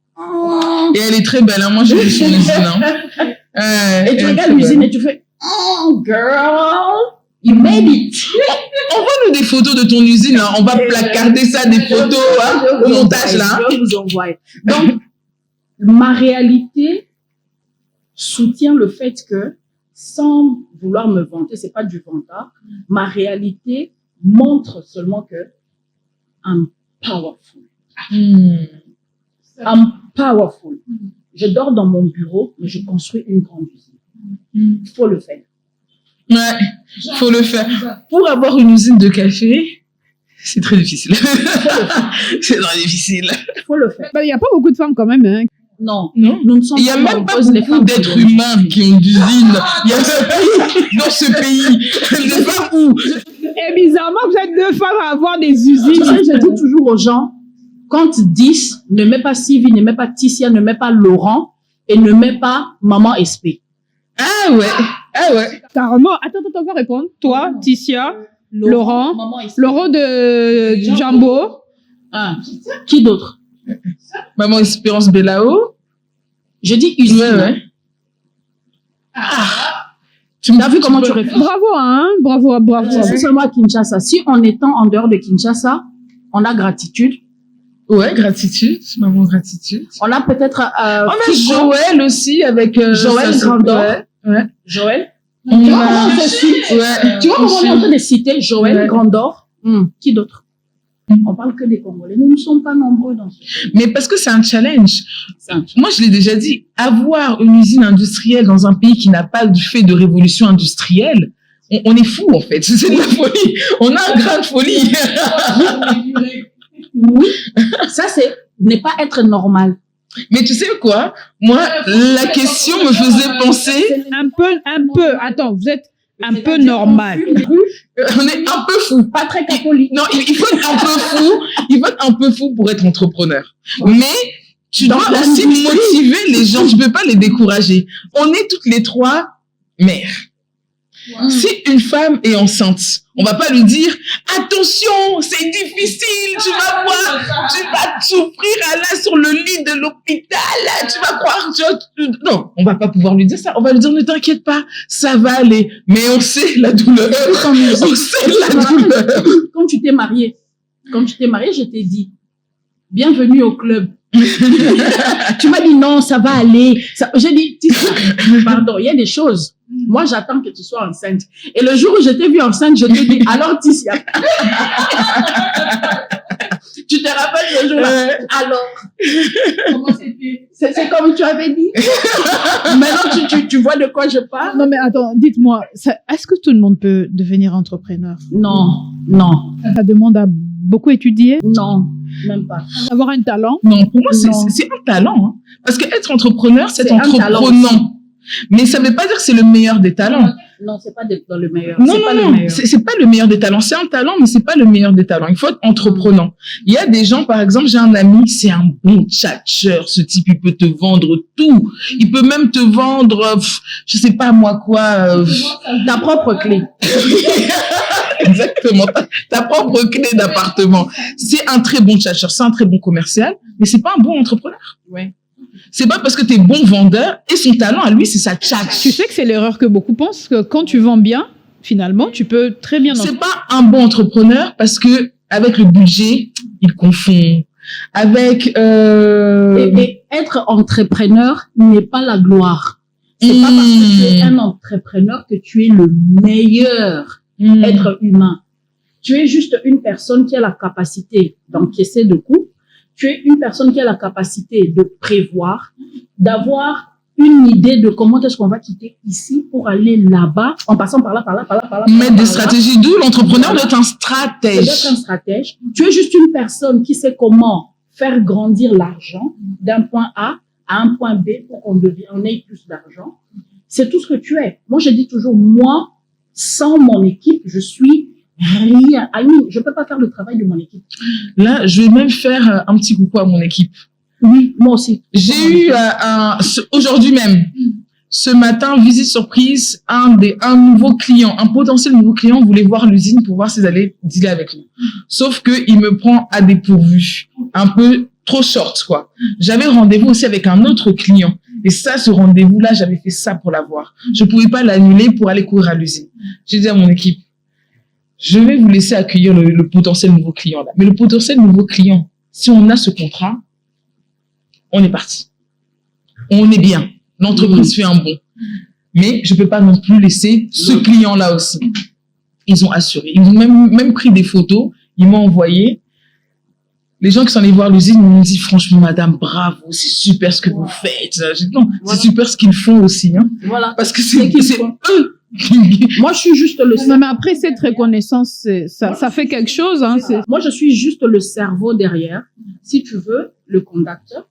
et elle est très belle, hein. Moi j'ai vu son usine. Hein. Et tu regardes l'usine et tu fais oh girl, you made it. Envoie-nous des photos de ton usine, là. On va placarder ça, des photos, hein, au montage là. Je vous envoie. Donc, ma réalité soutient le fait que, sans vouloir me vanter, c'est pas du vantard, ma réalité montre seulement que I'm powerful. I'm powerful. Je dors dans mon bureau, mais je construis une grande usine. Il faut le faire. Ouais, faut le faire. Pour avoir une usine de café, c'est très difficile. C'est très difficile. Il faut le faire. Il n'y a pas beaucoup de femmes quand même. Hein. Non, non, nous ne sommes il n'y a même pas les beaucoup d'êtres humains qui ont d'usines. Il y a dans ce pays. Les femmes où? Et bizarrement, vous êtes deux femmes à avoir des usines. Tu sais, je dis toujours aux gens, quand 10, ne mets pas Sylvie, ne mets pas Ticia, ne mets pas Laurent et ne mets pas Maman SP. Ah ouais, ah ouais. Carrément. Attends, on va répondre. Toi, Ticia, Laurent, Laurent de Jambo. Ah. Qui d'autre? Maman Espérance Bellao. Je dis usine. Ouais. Ah. Tu m'as vu comment tu réfléchis? Bravo, hein? Bravo. C'est seulement à Kinshasa. Si on étant en dehors de Kinshasa, on a gratitude. Ouais, gratitude. Maman gratitude. On a peut-être... on a Joël aussi avec... Joël Grandor. Ouais. Joël. Tu vois comment on est en train de citer Joël Grandor. Qui d'autre? On parle que des Congolais. Nous ne sommes pas nombreux dans ce pays. Mais parce que c'est un challenge. Moi, je l'ai déjà dit, avoir une usine industrielle dans un pays qui n'a pas fait de révolution industrielle, on est fou, en fait. C'est de la folie. On a un grain de folie. Oui, ça, n'est pas être normal. Mais tu sais quoi? Moi, la question me faisait penser... Un peu. Attends, vous êtes un peu normal. On est un peu fou. Pas très catholique. Non, il faut être un peu fou. Il faut être un peu fou pour être entrepreneur. Mais Tu Dans dois aussi l'industrie. motiver les gens. Tu peux pas les décourager. On est toutes les trois mères. Si une femme est enceinte, on va pas lui dire attention, c'est difficile, tu vas voir, tu vas souffrir là sur le lit de l'hôpital, tu vas croire, non, on va pas pouvoir lui dire ça. On va lui dire ne t'inquiète pas, ça va aller. Mais on sait la douleur. On sait la douleur. Quand tu t'es mariée, je t'ai dit bienvenue au club. Tu m'as dit non, ça va aller. J'ai dit pardon, il y a des choses. Moi, j'attends que tu sois enceinte. Et le jour où je t'ai vue enceinte, je t'ai dit, alors, Ticia. Tu te rappelles ce jour-là? Alors, comment c'était? C'est comme tu avais dit. Maintenant, tu vois de quoi je parle? Non, mais attends, dites-moi, est-ce que tout le monde peut devenir entrepreneur? Non. Ça demande à beaucoup étudier? Non, même pas. Avoir un talent? Non, pour moi, Non. c'est un talent. Hein. Parce qu'être entrepreneur, c'est C'est un talent entreprenant. Mais ça veut pas dire que c'est le meilleur des talents. Non, c'est pas dans le meilleur. Non, C'est pas non, le non, meilleur. c'est pas le meilleur des talents. C'est un talent, mais c'est pas le meilleur des talents. Il faut être entreprenant. Il y a des gens, par exemple, j'ai un ami, c'est un bon tchatcheur. Ce type, il peut te vendre tout. Il peut même te vendre, je sais pas moi quoi. Ta propre clé. Exactement. Ta propre clé d'appartement. C'est un très bon tchatcheur, c'est un très bon commercial, mais c'est pas un bon entrepreneur. Ouais. C'est pas parce que t'es bon vendeur et son talent à lui, c'est sa tchatch. Tu sais que c'est l'erreur que beaucoup pensent, que quand tu vends bien, finalement, tu peux très bien... C'est pas un bon entrepreneur parce que avec le budget, il confond. Avec Et être entrepreneur n'est pas la gloire. C'est pas parce que tu es un entrepreneur que tu es le meilleur être humain. Tu es juste une personne qui a la capacité d'encaisser de coups. Tu es une personne qui a la capacité de prévoir, d'avoir une idée de comment est-ce qu'on va quitter ici pour aller là-bas, en passant par là. mettre des stratégies. D'où l'entrepreneur doit être un stratège. C'est d'être un stratège. Tu es juste une personne qui sait comment faire grandir l'argent d'un point A à un point B pour qu'on ait plus d'argent. C'est tout ce que tu es. Moi, je dis toujours, moi, sans mon équipe, je suis rien. Je peux pas faire le travail de mon équipe. Là, je vais même faire un petit coucou à mon équipe. Oui, moi aussi. J'ai eu aujourd'hui même, ce matin, visite surprise, un nouveau client, un potentiel nouveau client voulait voir l'usine pour voir s'ils allaient dealer avec nous. Sauf que il me prend à dépourvu, un peu trop short, quoi. J'avais rendez-vous aussi avec un autre client. Et ça, ce rendez-vous-là, j'avais fait ça pour l'avoir. Je pouvais pas l'annuler pour aller courir à l'usine. J'ai dit à mon équipe, je vais vous laisser accueillir le potentiel nouveau client là. Mais le potentiel nouveau client, si on a ce contrat, on est parti. On est bien. L'entreprise fait un bon. Mais je peux pas non plus laisser ce client-là aussi. Ils ont assuré. Ils ont même pris des photos. Ils m'ont envoyé. Les gens qui sont allés voir l'usine m'ont dit, franchement, madame, bravo, c'est super ce que vous faites. J'ai dit, non, c'est super ce qu'ils font aussi, hein. Voilà. Parce que c'est eux. Moi, je suis juste le Non, mais après, cette reconnaissance, ça fait quelque chose. Hein, Moi, je suis juste le cerveau derrière. Si tu veux, le conducteur,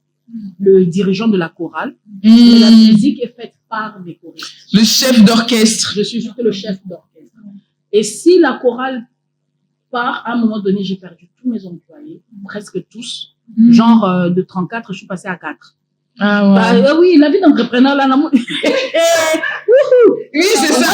le dirigeant de la chorale. Mais la musique est faite par des choristes. Le chef d'orchestre. Je suis juste le chef d'orchestre. Et si la chorale part, à un moment donné, j'ai perdu tous mes employés, presque tous. Genre, de 34, je suis passée à 4. Ah ouais. Bah, oui, la vie d'entrepreneur, là, oui, c'est ça.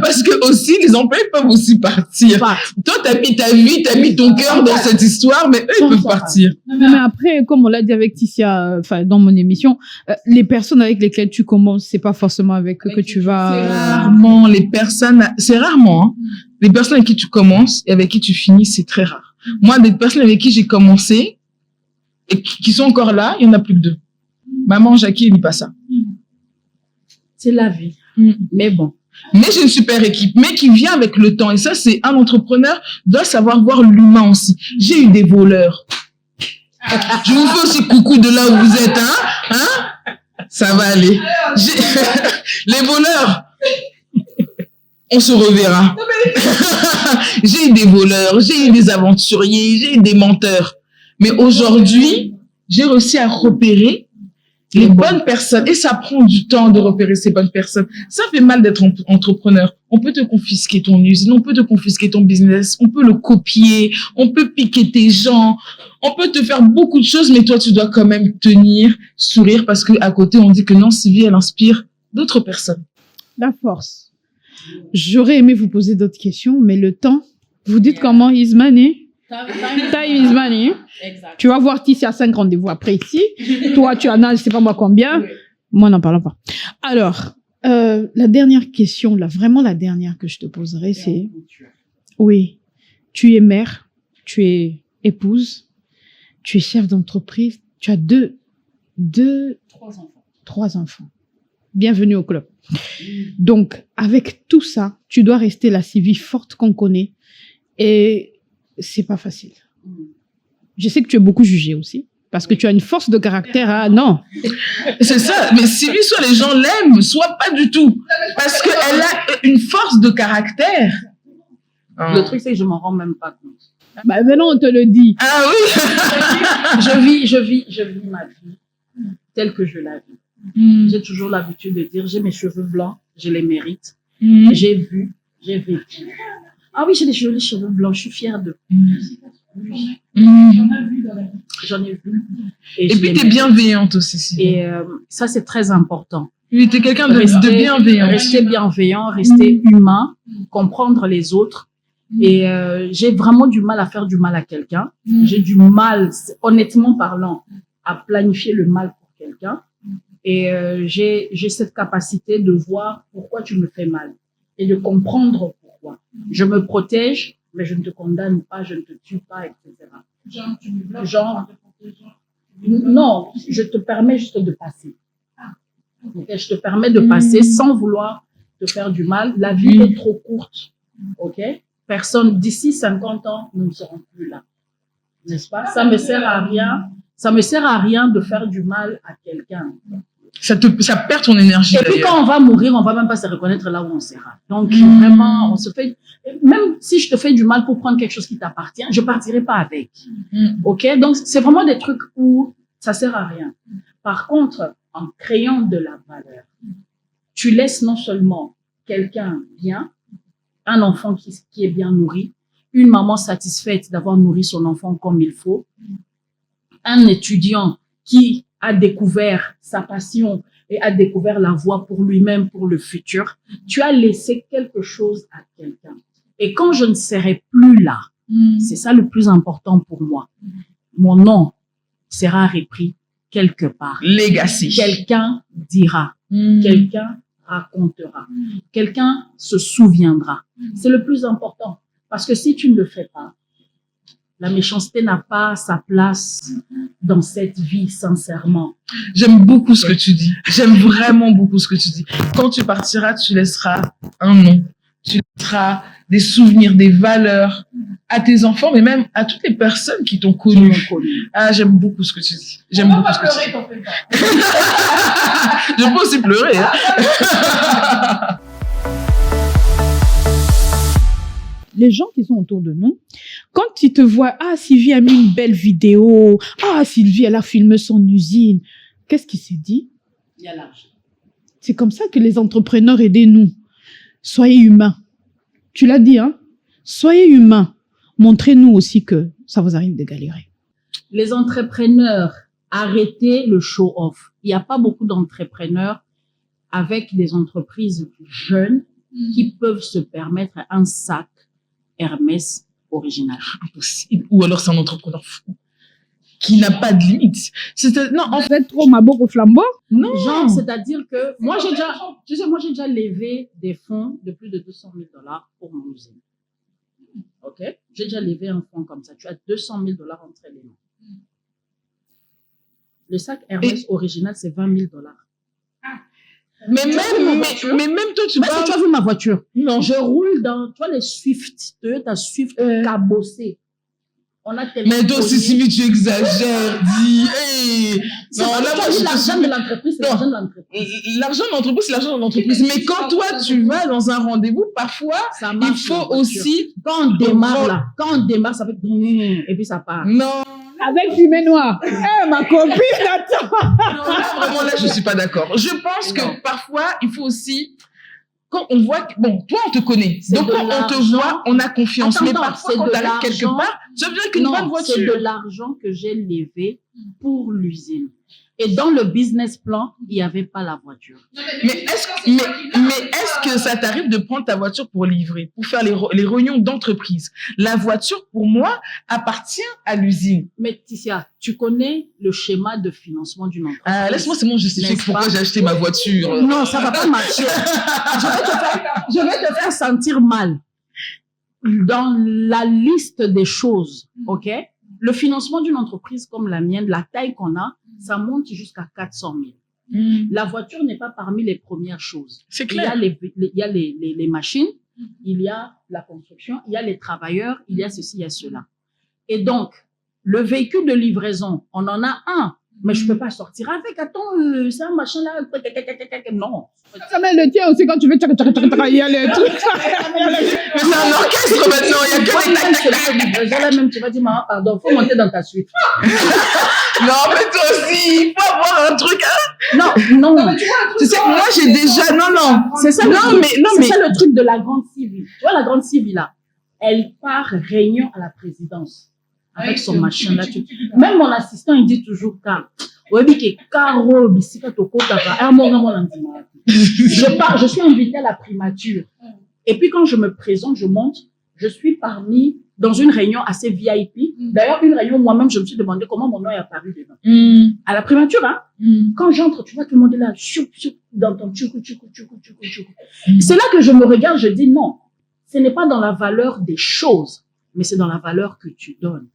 Parce que aussi, les employés peuvent aussi partir. Toi, t'as mis ta vie, t'as mis ton cœur dans cette histoire, mais eux, ils peuvent partir. Non, mais après, comme on l'a dit avec Ticia, enfin, dans mon émission, les personnes avec lesquelles tu commences, c'est pas forcément avec eux que tu vas... C'est rarement les personnes, c'est rarement, hein. Les personnes avec qui tu commences et avec qui tu finis, c'est très rare. Moi, des personnes avec qui j'ai commencé, et qui sont encore là, il y en a plus que 2. Maman, Jackie, elle dit pas ça. C'est la vie. Mais bon. Mais j'ai une super équipe, mais qui vient avec le temps. Et ça, c'est un entrepreneur doit savoir voir l'humain aussi. J'ai eu des voleurs. Je vous fais aussi coucou de là où vous êtes, hein? Ça va aller. Les voleurs. On se reverra. J'ai eu des voleurs, j'ai eu des aventuriers, j'ai eu des menteurs. Mais aujourd'hui, j'ai réussi à repérer les bonnes personnes. Et ça prend du temps de repérer ces bonnes personnes. Ça fait mal d'être entrepreneur. On peut te confisquer ton usine, on peut te confisquer ton business, on peut le copier, on peut piquer tes gens, on peut te faire beaucoup de choses, mais toi, tu dois quand même tenir, sourire, parce que à côté, on dit que non, Sylvie, elle inspire d'autres personnes. La force. J'aurais aimé vous poser d'autres questions, mais le temps, vous dites comment is money? Time is money. Exact. Tu vas voir Tissi à 5 rendez-vous après ici. Toi, tu en as, je sais pas moi combien. Moi, n'en parlons pas. Alors, la dernière question, là, vraiment la dernière que je te poserai, c'est, oui, tu es mère, tu es épouse, tu es chef d'entreprise, tu as trois enfants. Bienvenue au club. Donc, avec tout ça, tu dois rester la Sylvie forte qu'on connaît. Et c'est pas facile. Je sais que tu es beaucoup jugée aussi, parce que tu as une force de caractère. Ah non. C'est ça. Mais Sylvie, soit les gens l'aiment, soit pas du tout. Parce qu'elle a une force de caractère. Le truc, c'est que je m'en rends même pas compte. Bah, maintenant, on te le dit. Ah oui. Je vis ma vie telle que je la vis. J'ai toujours l'habitude de dire, j'ai mes cheveux blancs, je les mérite. J'ai vu, j'ai vécu. Ah oui, j'ai des jolis cheveux blancs, je suis fière de. J'en ai vu. Et puis, tu es bienveillante aussi. Sylvie. Et ça, c'est très important. Oui, tu es quelqu'un de bienveillant. Rester bienveillant, rester humain, comprendre les autres. Et j'ai vraiment du mal à faire du mal à quelqu'un. J'ai du mal, honnêtement parlant, à planifier le mal pour quelqu'un. Et j'ai cette capacité de voir pourquoi tu me fais mal et de comprendre pourquoi. Je me protège, mais je ne te condamne pas, je ne te tue pas, etc. Genre, non, je te permets juste de passer. Okay, je te permets de passer sans vouloir te faire du mal. La vie est trop courte. Ok? Personne, d'ici 50 ans, nous ne serons plus là. N'est-ce pas? Ça me sert à rien. Ça me sert à rien de faire du mal à quelqu'un. Ça perd ton énergie. Et puis quand on va mourir, on va même pas se reconnaître là où on sera. Donc vraiment, on se fait. Même si je te fais du mal pour prendre quelque chose qui t'appartient, je partirai pas avec. Ok? Donc c'est vraiment des trucs où ça sert à rien. Par contre, en créant de la valeur, tu laisses non seulement quelqu'un bien, un enfant qui est bien nourri, une maman satisfaite d'avoir nourri son enfant comme il faut, un étudiant qui a découvert sa passion et a découvert la voie pour lui-même, pour le futur. Tu as laissé quelque chose à quelqu'un. Et quand je ne serai plus là, c'est ça le plus important pour moi. Mon nom sera repris quelque part. Legacy. Quelqu'un dira, quelqu'un racontera, quelqu'un se souviendra. C'est le plus important. Parce que si tu ne le fais pas, la méchanceté n'a pas sa place dans cette vie, sincèrement. J'aime beaucoup ce que tu dis. J'aime vraiment beaucoup ce que tu dis. Quand tu partiras, tu laisseras un nom. Tu laisseras des souvenirs, des valeurs à tes enfants, mais même à toutes les personnes qui t'ont connu. Ah, j'aime beaucoup ce que tu dis. J'aime beaucoup ce que tu dis. Je peux aussi pleurer. Hein. Les gens qui sont autour de nous, quand ils te voient, ah, Sylvie a mis une belle vidéo, ah, Sylvie, elle a filmé son usine, qu'est-ce qui s'est dit? Il y a l'argent. C'est comme ça que les entrepreneurs, aidez-nous. Soyez humains. Tu l'as dit, hein? Soyez humains. Montrez-nous aussi que ça vous arrive de galérer. Les entrepreneurs, arrêtez le show-off. Il n'y a pas beaucoup d'entrepreneurs avec des entreprises jeunes qui peuvent se permettre un sac Hermès original. Impossible. Ou alors c'est un entrepreneur fou qui n'a pas de limite. Non, en fait, Vous êtes trop mabok au flambeau? non. Genre, c'est-à-dire que moi j'ai déjà levé des fonds de plus de 200 000 $ pour mon usine. Ok? J'ai déjà levé un fonds comme ça. Tu as 200 000 $ entre les mains. Le sac Hermès original, c'est 20 000 $. Mais même toi, tu Mais parles. tu as vu ma voiture? Non. Je roule dans, tu vois, les Swift, Toyota Swift cabossé. On a tellement. Mais toi aussi, Sylvie, tu exagères. Dis, hey. Non, là, moi, je l'argent de l'entreprise, c'est l'argent de l'entreprise. L'argent de l'entreprise, c'est l'argent de l'entreprise. Mais quand toi, tu vas dans un rendez-vous, parfois, il faut aussi. Quand on démarre, là, ça fait. Et puis ça part. Non, Avec fumée noire. Eh, ma copine, attends. Non, vraiment, là, je suis pas d'accord. Je pense que parfois, il faut aussi, quand on voit, bon, toi, on te connaît. C'est Donc, de quand on te l'argent. voit, on a confiance. Attends, Mais attends, parfois, c'est quand de tu arrives quelque l'argent. part, ça vient qu'une Non, bonne c'est de voiture. l'argent que j'ai levé pour l'usine. Et dans le business plan, il n'y avait pas la voiture. Mais est-ce que ça t'arrive de prendre ta voiture pour livrer, pour faire les réunions d'entreprise? La voiture, pour moi, appartient à l'usine. Mais Tissia, tu connais le schéma de financement d'une entreprise. Laisse-moi seulement justifier N'est-ce pourquoi pas? j'ai acheté ma voiture. Non, ça va pas marcher. Je vais te faire sentir mal. Dans la liste des choses, ok? Le financement d'une entreprise comme la mienne, la taille qu'on a, ça monte jusqu'à 400 000. La voiture n'est pas parmi les premières choses. C'est Il y a clair. il y a les machines, il y a la construction, il y a les travailleurs, il y a ceci, il y a cela. Et donc, le véhicule de livraison, on en a un, mais je peux pas sortir avec. Attends, c'est un machin là. Non. Ça met le tien aussi quand tu veux. Il y a les trucs. Mais c'est un orchestre maintenant, il y a que Toi, des même, c'est la livraison là même, tu vas dire, maman, pardon, faut monter dans ta suite. Non, mais toi aussi, il faut avoir un truc. Hein. Non, non. Tu sais, moi, j'ai déjà. Non. C'est ça, Non, le truc, mais- c'est ça le truc de la grande Sylvie. Tu vois, la grande Sylvie là, elle part réunion à la présidence avec son machin là. Même mon assistant, il dit toujours, je suis invitée à la primature. Et puis quand je me présente, je monte, je suis parmi dans une réunion assez VIP. D'ailleurs, une réunion, moi-même, je me suis demandé comment mon nom est apparu dedans. À la primature, hein. Quand j'entre, tu vois, tout le monde est là, dans ton tchoukou. C'est là que je me regarde, je dis non, ce n'est pas dans la valeur des choses, mais c'est dans la valeur que tu donnes.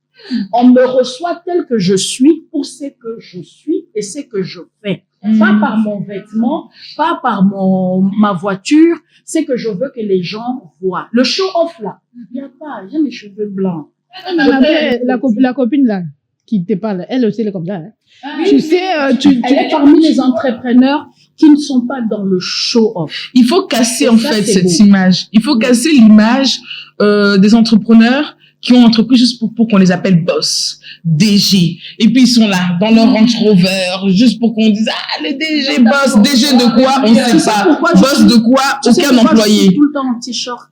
On me reçoit tel que je suis pour ce que je suis et ce que je fais. Pas par mon vêtement, pas par ma voiture, c'est que je veux que les gens voient. Le show-off là, il n'y a pas, j'ai mes cheveux blancs. Mais après, la copine là, qui te parle, elle aussi, elle est comme ça. Hein. Tu sais, Elle est parmi les entrepreneurs qui ne sont pas dans le show-off. Il faut casser, Et en ça, fait, c'est cette beau. image. Il faut casser l'image des entrepreneurs qui ont entrepris juste pour qu'on les appelle boss, DG. Et puis, ils sont là, dans leur Range Rover, juste pour qu'on dise, les DG, boss, DG de quoi? On ne Tu sait sais pas. pourquoi je Boss suis- de quoi? Tu sais Aucun pourquoi je employé. suis tout le temps en t-shirt.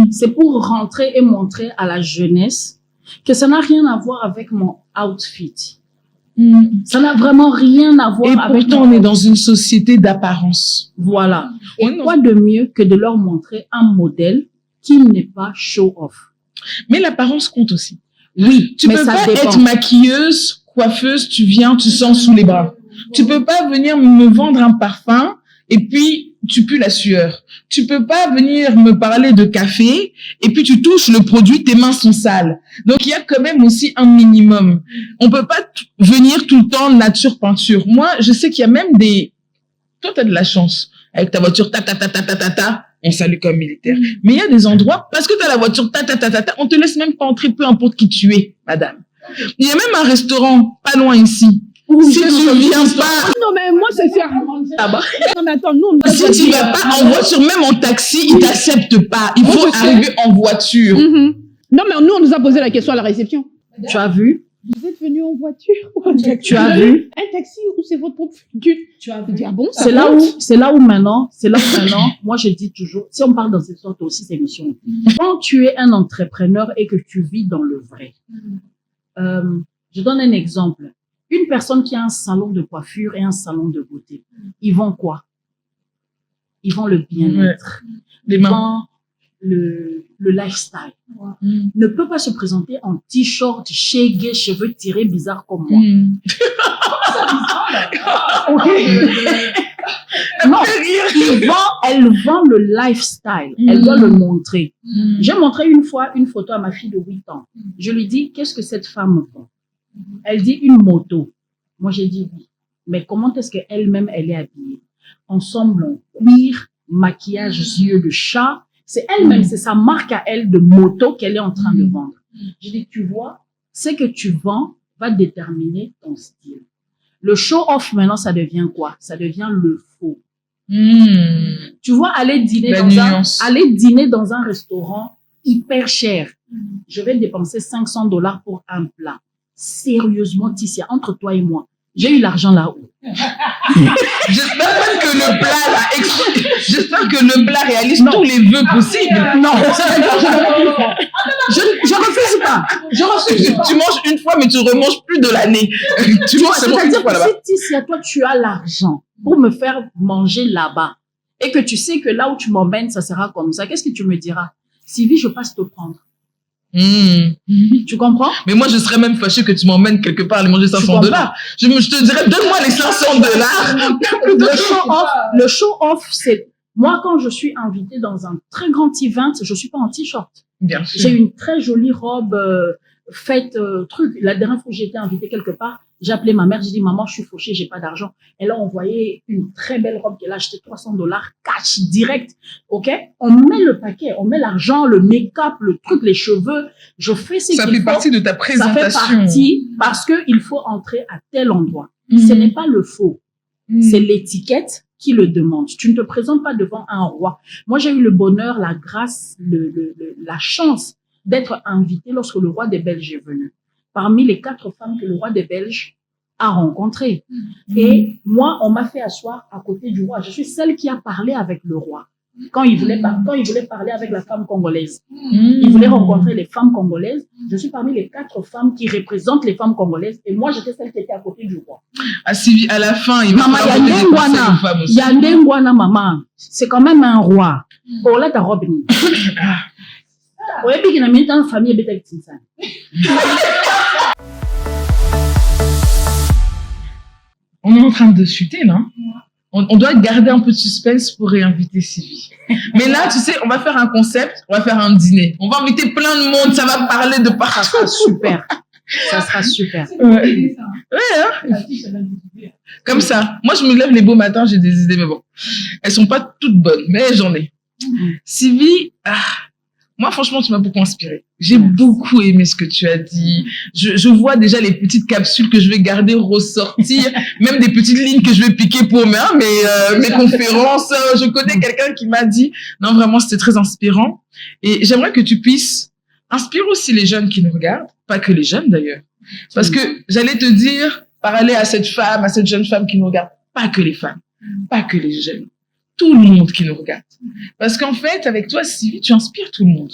C'est pour rentrer et montrer à la jeunesse que ça n'a rien à voir avec mon outfit. Ça n'a vraiment rien à voir Et avec pourtant, mon on est dans une société d'apparence. Voilà. On est Et dans- quoi de mieux que de leur montrer un modèle qui n'est pas show-off? Mais l'apparence compte aussi. Oui, Tu mais peux ça pas dépend. être maquilleuse, coiffeuse, tu viens, tu sens sous les bras. Tu peux pas venir me vendre un parfum et puis tu pues la sueur. Tu peux pas venir me parler de café et puis tu touches le produit, tes mains sont sales. Donc il y a quand même aussi un minimum. On peut pas venir tout le temps nature peinture. Moi, je sais qu'il y a même des... Toi, tu as de la chance. Avec ta voiture, on salue comme militaire. Mais il y a des endroits, parce que tu as la voiture, on te laisse même pas entrer, peu importe qui tu es, madame. Il y a même un restaurant pas loin ici. Si tu viens pas, Non, mais moi, c'est faire. là-bas, Non, mais attends, nous, on si tu vas pas en voiture, même en taxi, ils t'acceptent pas. Il Moi, faut je sais. arriver en voiture. Non, mais nous, on nous a posé la question à la réception. Tu as vu? Vous êtes venu en voiture ou en taxi? Tu as vu? Un taxi ou c'est votre propre véhicule? Tu as dit, ah bon, ça C'est là où compte? maintenant, moi je dis toujours, si on parle dans cette sorte aussi d'émission, quand tu es un entrepreneur et que tu vis dans le vrai, je donne un exemple. Une personne qui a un salon de coiffure et un salon de beauté, ils vendent quoi? Ils vendent le bien-être. Les Ils mains. vendent le lifestyle. Ne peut pas se présenter en t-shirt, shaggy, cheveux tirés bizarres comme moi. Non, elle vend le lifestyle. Elle doit le montrer. J'ai montré une fois une photo à ma fille de 8 ans. Je lui dis, qu'est-ce que cette femme vend? Elle dit une moto. Moi, j'ai dit oui. Mais comment est-ce qu'elle-même, elle est habillée? Ensemble en cuir, maquillage, yeux de chat. C'est elle-même, c'est sa marque à elle de moto qu'elle est en train de vendre. Je dis, tu vois, ce que tu vends va déterminer ton style. Le show-off, maintenant, ça devient quoi? Ça devient le faux. Tu vois, aller dîner dans un restaurant hyper cher. Je vais dépenser $500 pour un plat. sérieusement, Tissia, entre toi et moi, j'ai eu l'argent là-haut. J'espère même que le plat là, j'espère que le plat réalise tous les vœux possibles. Non, je refuse pas. Je refuse pas. Tu manges une fois, mais tu remanges plus de l'année. Tu manges seulement une C'est-à-dire fois que là-bas. si Tissia, toi, tu as l'argent pour me faire manger là-bas et que tu sais que là où tu m'emmènes, ça sera comme ça, qu'est-ce que tu me diras? Sylvie, je passe te prendre. Tu comprends? Mais moi, je serais même fâchée que tu m'emmènes quelque part aller manger $500. Je te dirais, donne-moi les $500. Le show-off, c'est... Moi, quand je suis invitée dans un très grand event, je suis pas en t-shirt. Bien J'ai sûr. une très jolie robe faite truc. La dernière fois que j'ai été invitée quelque part, j'ai appelé ma mère, j'ai dit maman, je suis fauchée, j'ai pas d'argent. Elle a envoyé une très belle robe qu'elle a acheté $300 cash direct. OK? On met le paquet, on met l'argent, le make-up, le truc, les cheveux. Je fais ce qu'il faut. Ça fait partie de ta Ça présentation. fait partie parce que il faut entrer à tel endroit. Mhm. Ce n'est pas le faux. C'est l'étiquette qui le demande. Tu ne te présentes pas devant un roi. Moi, j'ai eu le bonheur, la grâce, la chance d'être invitée lorsque le roi des Belges est venu. Parmi les 4 femmes que le roi des Belges a rencontrées. Et moi, on m'a fait asseoir à côté du roi. Je suis celle qui a parlé avec le roi. Quand il voulait parler avec la femme congolaise. Il voulait rencontrer les femmes congolaises. Je suis parmi les 4 femmes qui représentent les femmes congolaises. Et moi, j'étais celle qui était à côté du roi. À la fin, il va Maman, falloir donner des conseils aux femmes aussi. Yandengwana, maman. C'est quand même un roi. Oh, là, ta robe. Ouais, puis qu'il a mis dans la famille, il est ça. On est en train de chuter, non? On doit garder un peu de suspense pour réinviter Sylvie. Mais là, tu sais, on va faire un concept, on va faire un dîner. On va inviter plein de monde, ça va parler de Ça partout. sera super. Ça sera super. Ouais. Ouais, hein? Comme ça. Moi, je me lève les beaux matins, j'ai des idées, mais bon. Elles sont pas toutes bonnes, mais j'en ai. Sylvie, moi, franchement, tu m'as beaucoup inspirée. J'ai beaucoup aimé ce que tu as dit. Je vois déjà les petites capsules que je vais garder, ressortir, même des petites lignes que je vais piquer pour mes conférences. Je connais quelqu'un qui m'a dit, non, vraiment, c'était très inspirant. Et j'aimerais que tu puisses inspirer aussi les jeunes qui nous regardent, pas que les jeunes d'ailleurs. Parce que j'allais te dire, parler à cette jeune femme qui nous regarde, pas que les femmes, pas que les jeunes. Tout le monde qui nous regarde. Parce qu'en fait, avec toi, Sylvie, tu inspires tout le monde.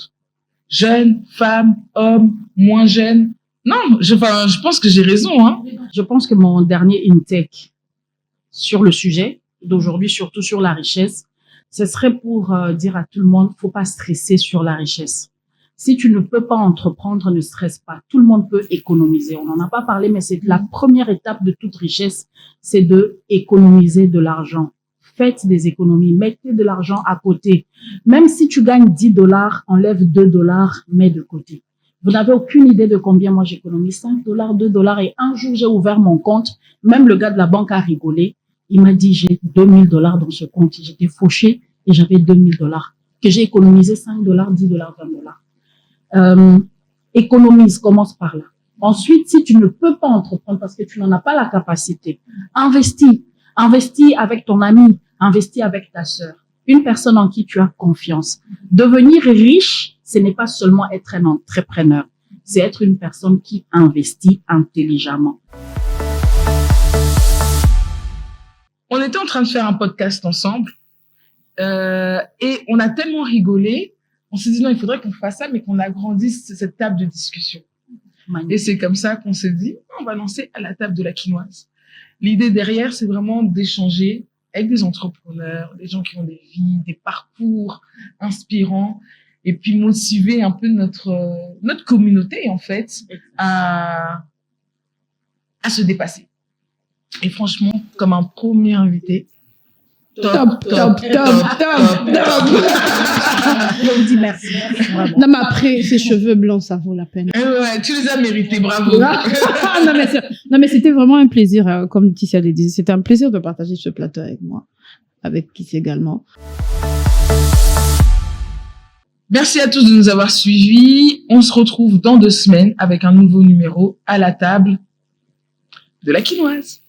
Jeunes, femmes, hommes, moins jeunes. Non, je pense que j'ai raison, hein. Je pense que mon dernier intake sur le sujet d'aujourd'hui, surtout sur la richesse, ce serait pour dire à tout le monde, faut pas stresser sur la richesse. Si tu ne peux pas entreprendre, ne stresse pas. Tout le monde peut économiser. On n'en a pas parlé, mais c'est la première étape de toute richesse, c'est de économiser de l'argent. Faites des économies, mettez de l'argent à côté. Même si tu gagnes $10, enlève $2, mets de côté. Vous n'avez aucune idée de combien moi j'économise. $5, $2. Et un jour, j'ai ouvert mon compte. Même le gars de la banque a rigolé. Il m'a dit, j'ai $2000 dans ce compte. J'étais fauchée et j'avais $2000. Que j'ai économisé $5, $10, $20. Économise, commence par là. Ensuite, si tu ne peux pas entreprendre parce que tu n'en as pas la capacité, investis. Investis avec ton ami, investis avec ta sœur, une personne en qui tu as confiance. Devenir riche, ce n'est pas seulement être un entrepreneur, c'est être une personne qui investit intelligemment. On était en train de faire un podcast ensemble et on a tellement rigolé, on s'est dit non, il faudrait qu'on fasse ça, mais qu'on agrandisse cette table de discussion. Magnifique. Et c'est comme ça qu'on s'est dit, on va lancer à la table de la quinoise. L'idée derrière, c'est vraiment d'échanger avec des entrepreneurs, des gens qui ont des vies, des parcours inspirants, et puis motiver un peu notre communauté, en fait, à se dépasser. Et franchement, comme un premier invité, Top. Je vous dis merci. Vraiment. Non, mais après, ces cheveux blancs, ça vaut la peine. Ouais, tu les as mérités, bravo. Non, mais c'était vraiment un plaisir, comme Tissia l'a dit, c'était un plaisir de partager ce plateau avec moi, avec Kiss également. Merci à tous de nous avoir suivis. On se retrouve dans 2 semaines avec un nouveau numéro à la table de la quinoise.